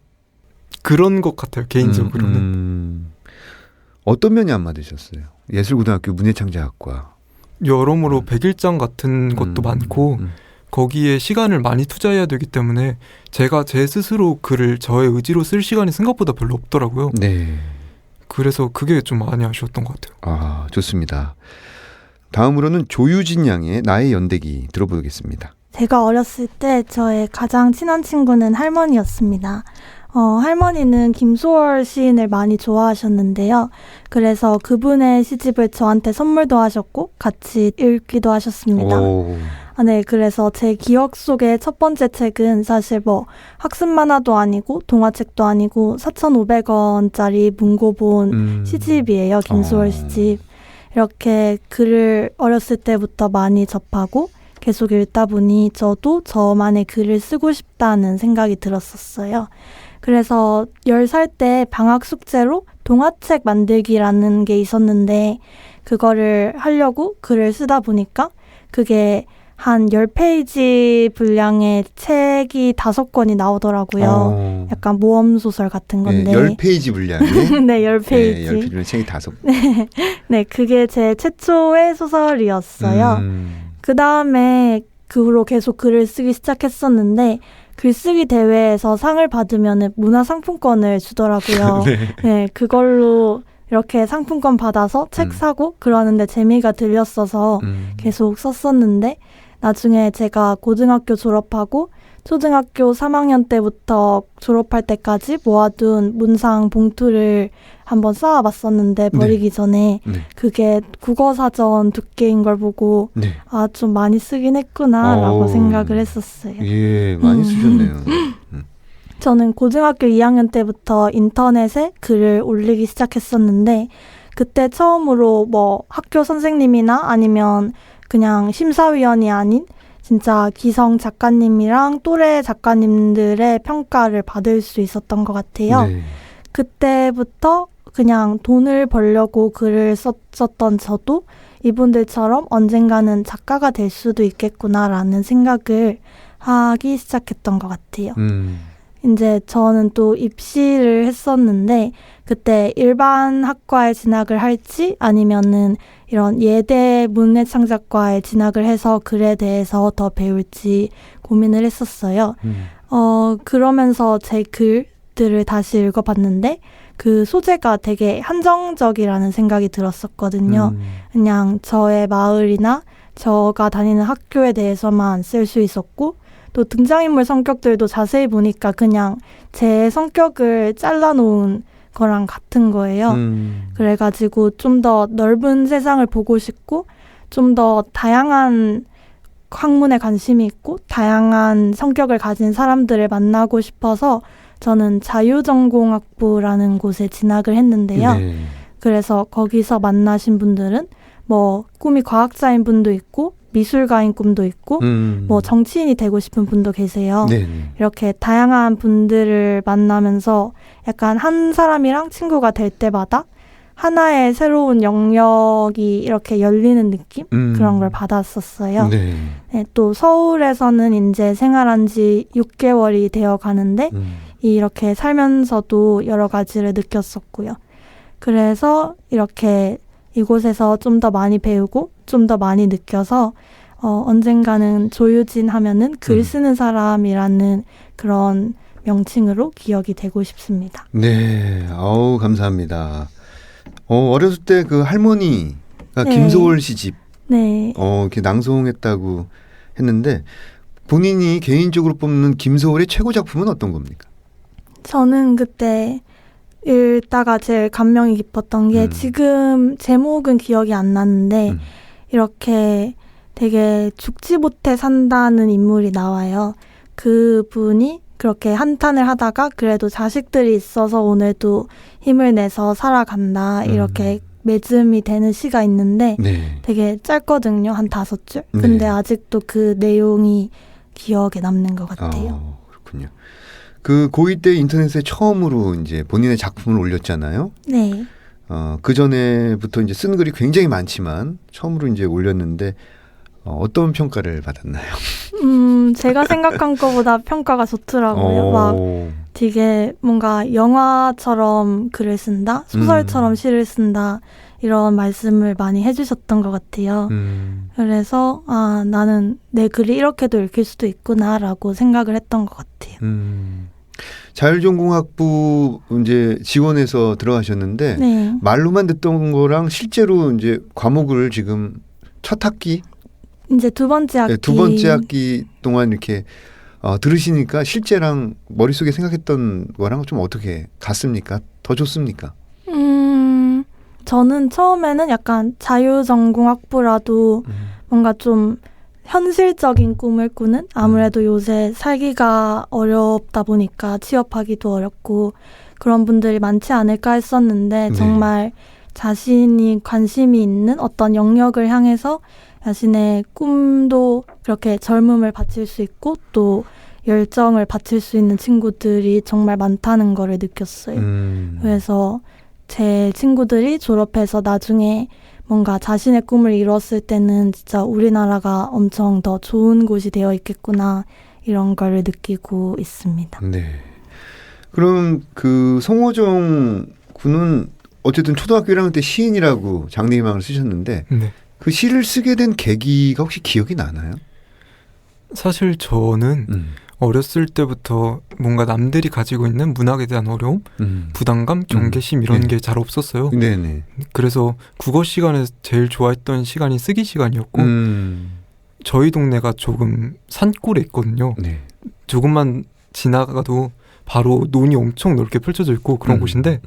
S6: 그런 것 같아요. 개인적으로는.
S1: 어떤 면이 안 맞으셨어요? 예술고등학교 문예창작학과.
S6: 여러모로 백일장 같은 것도 많고 거기에 시간을 많이 투자해야 되기 때문에 제가 제 스스로 글을 저의 의지로 쓸 시간이 생각보다 별로 없더라고요.
S1: 네.
S6: 그래서 그게 좀 많이 아쉬웠던 것 같아요.
S1: 아, 좋습니다. 다음으로는 조유진 양의 나의 연대기 들어보겠습니다.
S7: 제가 어렸을 때 저의 가장 친한 친구는 할머니였습니다. 할머니는 김소월 시인을 많이 좋아하셨는데요. 그래서 그분의 시집을 저한테 선물도 하셨고 같이 읽기도 하셨습니다.
S1: 오.
S7: 네, 그래서 제 기억 속의 첫 번째 책은 사실 뭐 학습 만화도 아니고 동화책도 아니고 4,500원짜리 문고본 시집이에요. 김소월 시집. 이렇게 글을 어렸을 때부터 많이 접하고 계속 읽다 보니 저도 저만의 글을 쓰고 싶다는 생각이 들었었어요. 그래서 10살 때 방학 숙제로 동화책 만들기라는 게 있었는데 그거를 하려고 글을 쓰다 보니까 그게 한 10페이지 분량의 책이 5권이 나오더라고요. 약간 모험소설 같은 건데.
S1: 네, 10페이지 분량의
S7: 네, 10페이지.
S1: 네, 10페이지 분량 책이 5권.
S7: 네, 그게 제 최초의 소설이었어요. 그 다음에 그 후로 계속 글을 쓰기 시작했었는데 글쓰기 대회에서 상을 받으면 문화상품권을 주더라고요. 네, 그걸로 이렇게 상품권 받아서 책 사고 그러는데 재미가 들렸어서 계속 썼었는데 나중에 제가 고등학교 졸업하고 초등학교 3학년 때부터 졸업할 때까지 모아둔 문상 봉투를 한번 쌓아봤었는데 버리기 전에 그게 국어사전 두께인 걸 보고 아, 좀 많이 쓰긴 했구나라고 생각을 했었어요.
S1: 예, 많이 쓰셨네요.
S7: 저는 고등학교 2학년 때부터 인터넷에 글을 올리기 시작했었는데 그때 처음으로 뭐 학교 선생님이나 아니면 그냥 심사위원이 아닌 진짜 기성 작가님이랑 또래 작가님들의 평가를 받을 수 있었던 것 같아요.
S1: 네.
S7: 그때부터 그냥 돈을 벌려고 글을 썼던 저도 이분들처럼 언젠가는 작가가 될 수도 있겠구나라는 생각을 하기 시작했던 것 같아요. 이제 저는 또 입시를 했었는데 그때 일반 학과에 진학을 할지 아니면은 이런 예대 문예창작과에 진학을 해서 글에 대해서 더 배울지 고민을 했었어요. 그러면서 제 글들을 다시 읽어봤는데 그 소재가 되게 한정적이라는 생각이 들었었거든요. 그냥 저의 마을이나 저가 다니는 학교에 대해서만 쓸 수 있었고 또 등장인물 성격들도 자세히 보니까 그냥 제 성격을 잘라놓은 거랑 같은 거예요. 그래가지고 좀 더 넓은 세상을 보고 싶고 좀 더 다양한 학문에 관심이 있고 다양한 성격을 가진 사람들을 만나고 싶어서 저는 자유전공학부라는 곳에 진학을 했는데요.
S1: 네.
S7: 그래서 거기서 만나신 분들은 뭐 꿈이 과학자인 분도 있고 미술가인 꿈도 있고 뭐 정치인이 되고 싶은 분도 계세요.
S1: 네네.
S7: 이렇게 다양한 분들을 만나면서 약간 한 사람이랑 친구가 될 때마다 하나의 새로운 영역이 이렇게 열리는 느낌? 그런 걸 받았었어요.
S1: 네.
S7: 네, 또 서울에서는 이제 생활한 지 6개월이 되어 가는데 이렇게 살면서도 여러 가지를 느꼈었고요. 그래서 이렇게 이곳에서 좀 더 많이 배우고 좀 더 많이 느껴서 언젠가는 조유진 하면은 글 쓰는 사람이라는 그런 명칭으로 기억이 되고 싶습니다.
S1: 네, 아우 감사합니다. 어렸을 때 그 할머니가
S7: 네.
S1: 김소월 시집
S7: 네.
S1: 이렇게 낭송했다고 했는데 본인이 개인적으로 뽑는 김소월의 최고 작품은 어떤 겁니까?
S7: 저는 그때 읽다가 제일 감명이 깊었던 게 지금 제목은 기억이 안 나는데 이렇게 되게 죽지 못해 산다는 인물이 나와요. 그분이 그렇게 한탄을 하다가 그래도 자식들이 있어서 오늘도 힘을 내서 살아간다 이렇게 맺음이 되는 시가 있는데
S1: 네.
S7: 되게 짧거든요. 한 5줄.
S1: 네.
S7: 근데 아직도 그 내용이 기억에 남는 것 같아요.
S1: 그렇군요. 그 고2 때 인터넷에 처음으로 이제 본인의 작품을 올렸잖아요.
S7: 네.
S1: 그 전에부터 이제 쓴 글이 굉장히 많지만 처음으로 이제 올렸는데 어떤 평가를 받았나요?
S7: 제가 생각한 것보다 평가가 좋더라고요. 막
S1: 오.
S7: 되게 뭔가 영화처럼 글을 쓴다, 소설처럼 시를 쓴다, 이런 말씀을 많이 해주셨던 것 같아요. 그래서 나는 내 글이 이렇게도 읽힐 수도 있구나라고 생각을 했던 것 같아요.
S1: 자율전공학부 이제 지원해서 들어가셨는데
S7: 네.
S1: 말로만 듣던 거랑 실제로 이제 과목을 지금 첫 학기,
S7: 이제 두 번째 학기.
S1: 네, 두 번째 학기 동안 이렇게 들으시니까 실제랑 머릿속에 생각했던 거랑 좀 어떻게 같습니까? 더 좋습니까?
S7: 저는 처음에는 약간 자유전공학부라도 뭔가 좀 현실적인 꿈을 꾸는, 아무래도 요새 살기가 어렵다 보니까 취업하기도 어렵고 그런 분들이 많지 않을까 했었는데
S1: 네.
S7: 정말 자신이 관심이 있는 어떤 영역을 향해서 자신의 꿈도 그렇게 젊음을 바칠 수 있고 또 열정을 바칠 수 있는 친구들이 정말 많다는 거를 느꼈어요. 그래서 제 친구들이 졸업해서 나중에 뭔가 자신의 꿈을 이뤘을 때는 진짜 우리나라가 엄청 더 좋은 곳이 되어 있겠구나, 이런 걸 느끼고 있습니다.
S1: 네. 그럼 그 송호정 군은 어쨌든 초등학교 1학년 때 시인이라고 장래희망을 쓰셨는데
S6: 네.
S1: 그 시를 쓰게 된 계기가 혹시 기억이 나나요?
S6: 사실 저는 어렸을 때부터 뭔가 남들이 가지고 있는 문학에 대한 어려움, 부담감, 경계심 이런
S1: 네.
S6: 게 잘 없었어요.
S1: 네네.
S6: 그래서 국어 시간에 제일 좋아했던 시간이 쓰기 시간이었고 저희 동네가 조금 산골에 있거든요.
S1: 네.
S6: 조금만 지나가도 바로 논이 엄청 넓게 펼쳐져 있고 그런 곳인데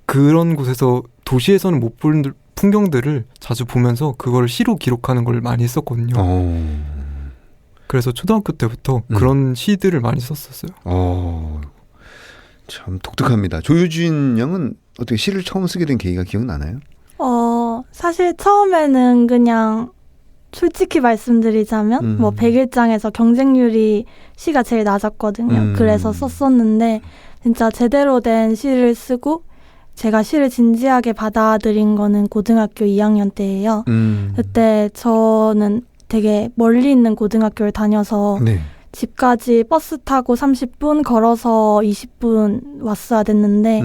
S6: 그런 곳에서 도시에서는 못 볼 풍경들을 자주 보면서 그걸 시로 기록하는 걸 많이 했었거든요. 그래서 초등학교 때부터 그런 시들을 많이 썼었어요.
S1: 참 독특합니다. 조유진 양은 어떻게 시를 처음 쓰게 된 계기가 기억나나요?
S7: 사실 처음에는 그냥 솔직히 말씀드리자면 뭐 100일장에서 경쟁률이 시가 제일 낮았거든요. 그래서 썼었는데 진짜 제대로 된 시를 쓰고 제가 시를 진지하게 받아들인 거는 고등학교 2학년 때예요. 그때 저는 되게 멀리 있는 고등학교를 다녀서
S1: 네.
S7: 집까지 버스 타고 30분, 걸어서 20분 왔어야 됐는데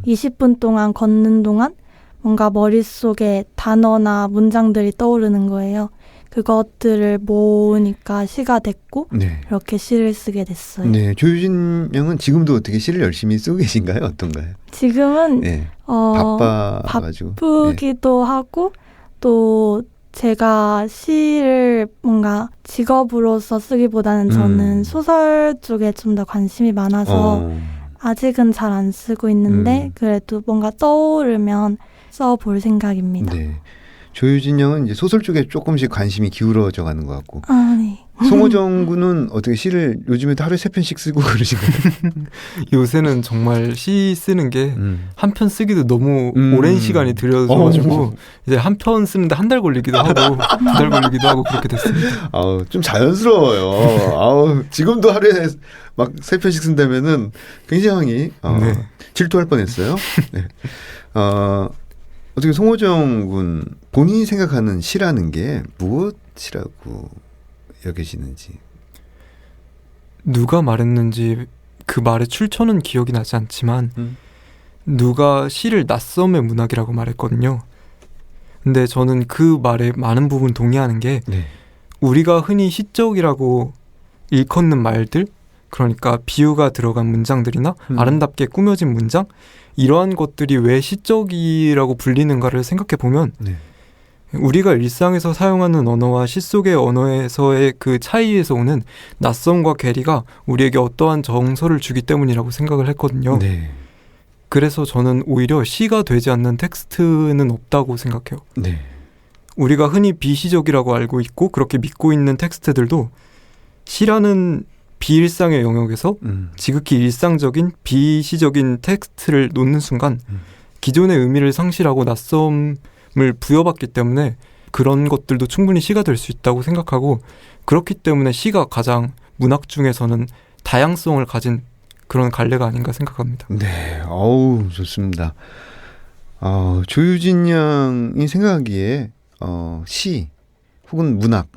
S7: 20분 동안 걷는 동안 뭔가 머릿속에 단어나 문장들이 떠오르는 거예요. 그것들을 모으니까 시가 됐고
S1: 네.
S7: 이렇게 시를 쓰게 됐어요.
S1: 네. 조유진 양은 지금도 어떻게 시를 열심히 쓰고 계신가요? 어떤가요?
S7: 지금은
S1: 네. 바빠가지고.
S7: 바쁘기도 하고 또 제가 시를 뭔가 직업으로서 쓰기보다는 저는 소설 쪽에 좀 더 관심이 많아서 아직은 잘 안 쓰고 있는데 그래도 뭔가 떠오르면 써볼 생각입니다.
S1: 네. 조유진 양은 이제 소설 쪽에 조금씩 관심이 기울어져 가는 것 같고.
S7: 네.
S1: 송호정 군은 어떻게 시를 요즘에도 하루에 3편씩 쓰고 그러신가요?
S6: 요새는 정말 시 쓰는 게 한 편 쓰기도 너무 오랜 시간이 들여져가지고 이제 한 편 쓰는데 한 달 걸리기도 하고 2달 걸리기도 하고 그렇게 됐습니다.
S1: 좀 자연스러워요. 지금도 하루에 막 3편씩 쓴다면은 굉장히
S6: 네.
S1: 질투할 뻔했어요. 네. 어떻게 송호정 군 본인이 생각하는 시라는 게 무엇이라고 여기시는지.
S6: 누가 말했는지 그 말의 출처는 기억이 나지 않지만 누가 시를 낯섦의 문학이라고 말했거든요. 근데 저는 그 말에 많은 부분 동의하는 게
S1: 네.
S6: 우리가 흔히 시적이라고 일컫는 말들, 그러니까 비유가 들어간 문장들이나 아름답게 꾸며진 문장, 이러한 것들이 왜 시적이라고 불리는가를 생각해 보면
S1: 네.
S6: 우리가 일상에서 사용하는 언어와 시 속의 언어에서의 그 차이에서 오는 낯섦과 괴리가 우리에게 어떠한 정서를 주기 때문이라고 생각을 했거든요.
S1: 네.
S6: 그래서 저는 오히려 시가 되지 않는 텍스트는 없다고 생각해요.
S1: 네.
S6: 우리가 흔히 비시적이라고 알고 있고 그렇게 믿고 있는 텍스트들도 시라는 비일상의 영역에서 지극히 일상적인 비시적인 텍스트를 놓는 순간 기존의 의미를 상실하고 낯섦을 부여받기 때문에 그런 것들도 충분히 시가 될 수 있다고 생각하고, 그렇기 때문에 시가 가장 문학 중에서는 다양성을 가진 그런 갈래가 아닌가 생각합니다.
S1: 네, 좋습니다. 조유진 양이 생각하기에 시 혹은 문학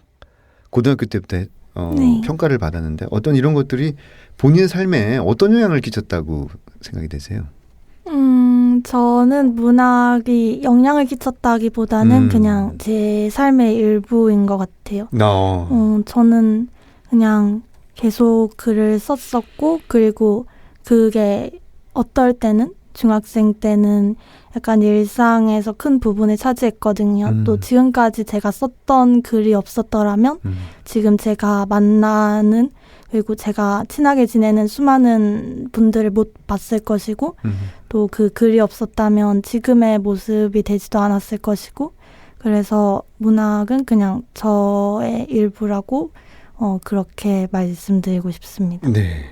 S1: 고등학교 때부터
S7: 네.
S1: 평가를 받았는데 어떤 이런 것들이 본인의 삶에 어떤 영향을 끼쳤다고 생각이 되세요?
S7: 저는 문학이 영향을 끼쳤다기보다는 그냥 제 삶의 일부인 것 같아요. 저는 그냥 계속 글을 썼었고, 그리고 그게 어떨 때는 중학생 때는 약간 일상에서 큰 부분을 차지했거든요. 또 지금까지 제가 썼던 글이 없었더라면 지금 제가 만나는, 그리고 제가 친하게 지내는 수많은 분들을 못 봤을 것이고, 또 그 글이 없었다면 지금의 모습이 되지도 않았을 것이고, 그래서 문학은 그냥 저의 일부라고 그렇게 말씀드리고 싶습니다.
S1: 네.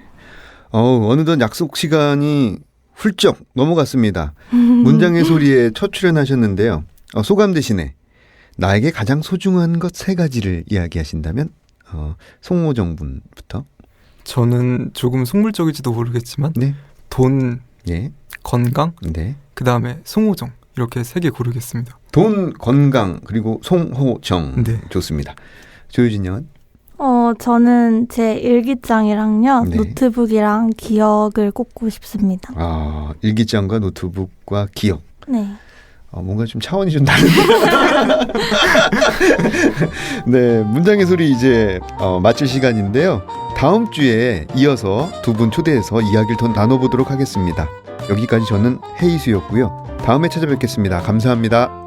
S1: 어느덧 약속 시간이 훌쩍 넘어갔습니다. 문장의 소리에 첫 출연하셨는데요. 소감 대신에 나에게 가장 소중한 것 3가지를 이야기하신다면 송호정 분부터.
S6: 저는 조금 속물적일지도 모르겠지만
S1: 네.
S6: 돈,
S1: 예.
S6: 건강,
S1: 네.
S6: 그 다음에 송호정 이렇게 3개 고르겠습니다.
S1: 돈, 건강, 그리고 송호정.
S6: 네.
S1: 좋습니다. 조유진 양은?
S7: 저는 제 일기장이랑요,
S1: 네.
S7: 노트북이랑 기억을 꼽고 싶습니다.
S1: 일기장과 노트북과 기억.
S7: 네.
S1: 뭔가 좀 차원이 좀 다른데. 네, 문장의 소리 이제 마칠 시간인데요. 다음 주에 이어서 2분 초대해서 이야기를 더 나눠보도록 하겠습니다. 여기까지 저는 헤이수였고요. 다음에 찾아뵙겠습니다. 감사합니다.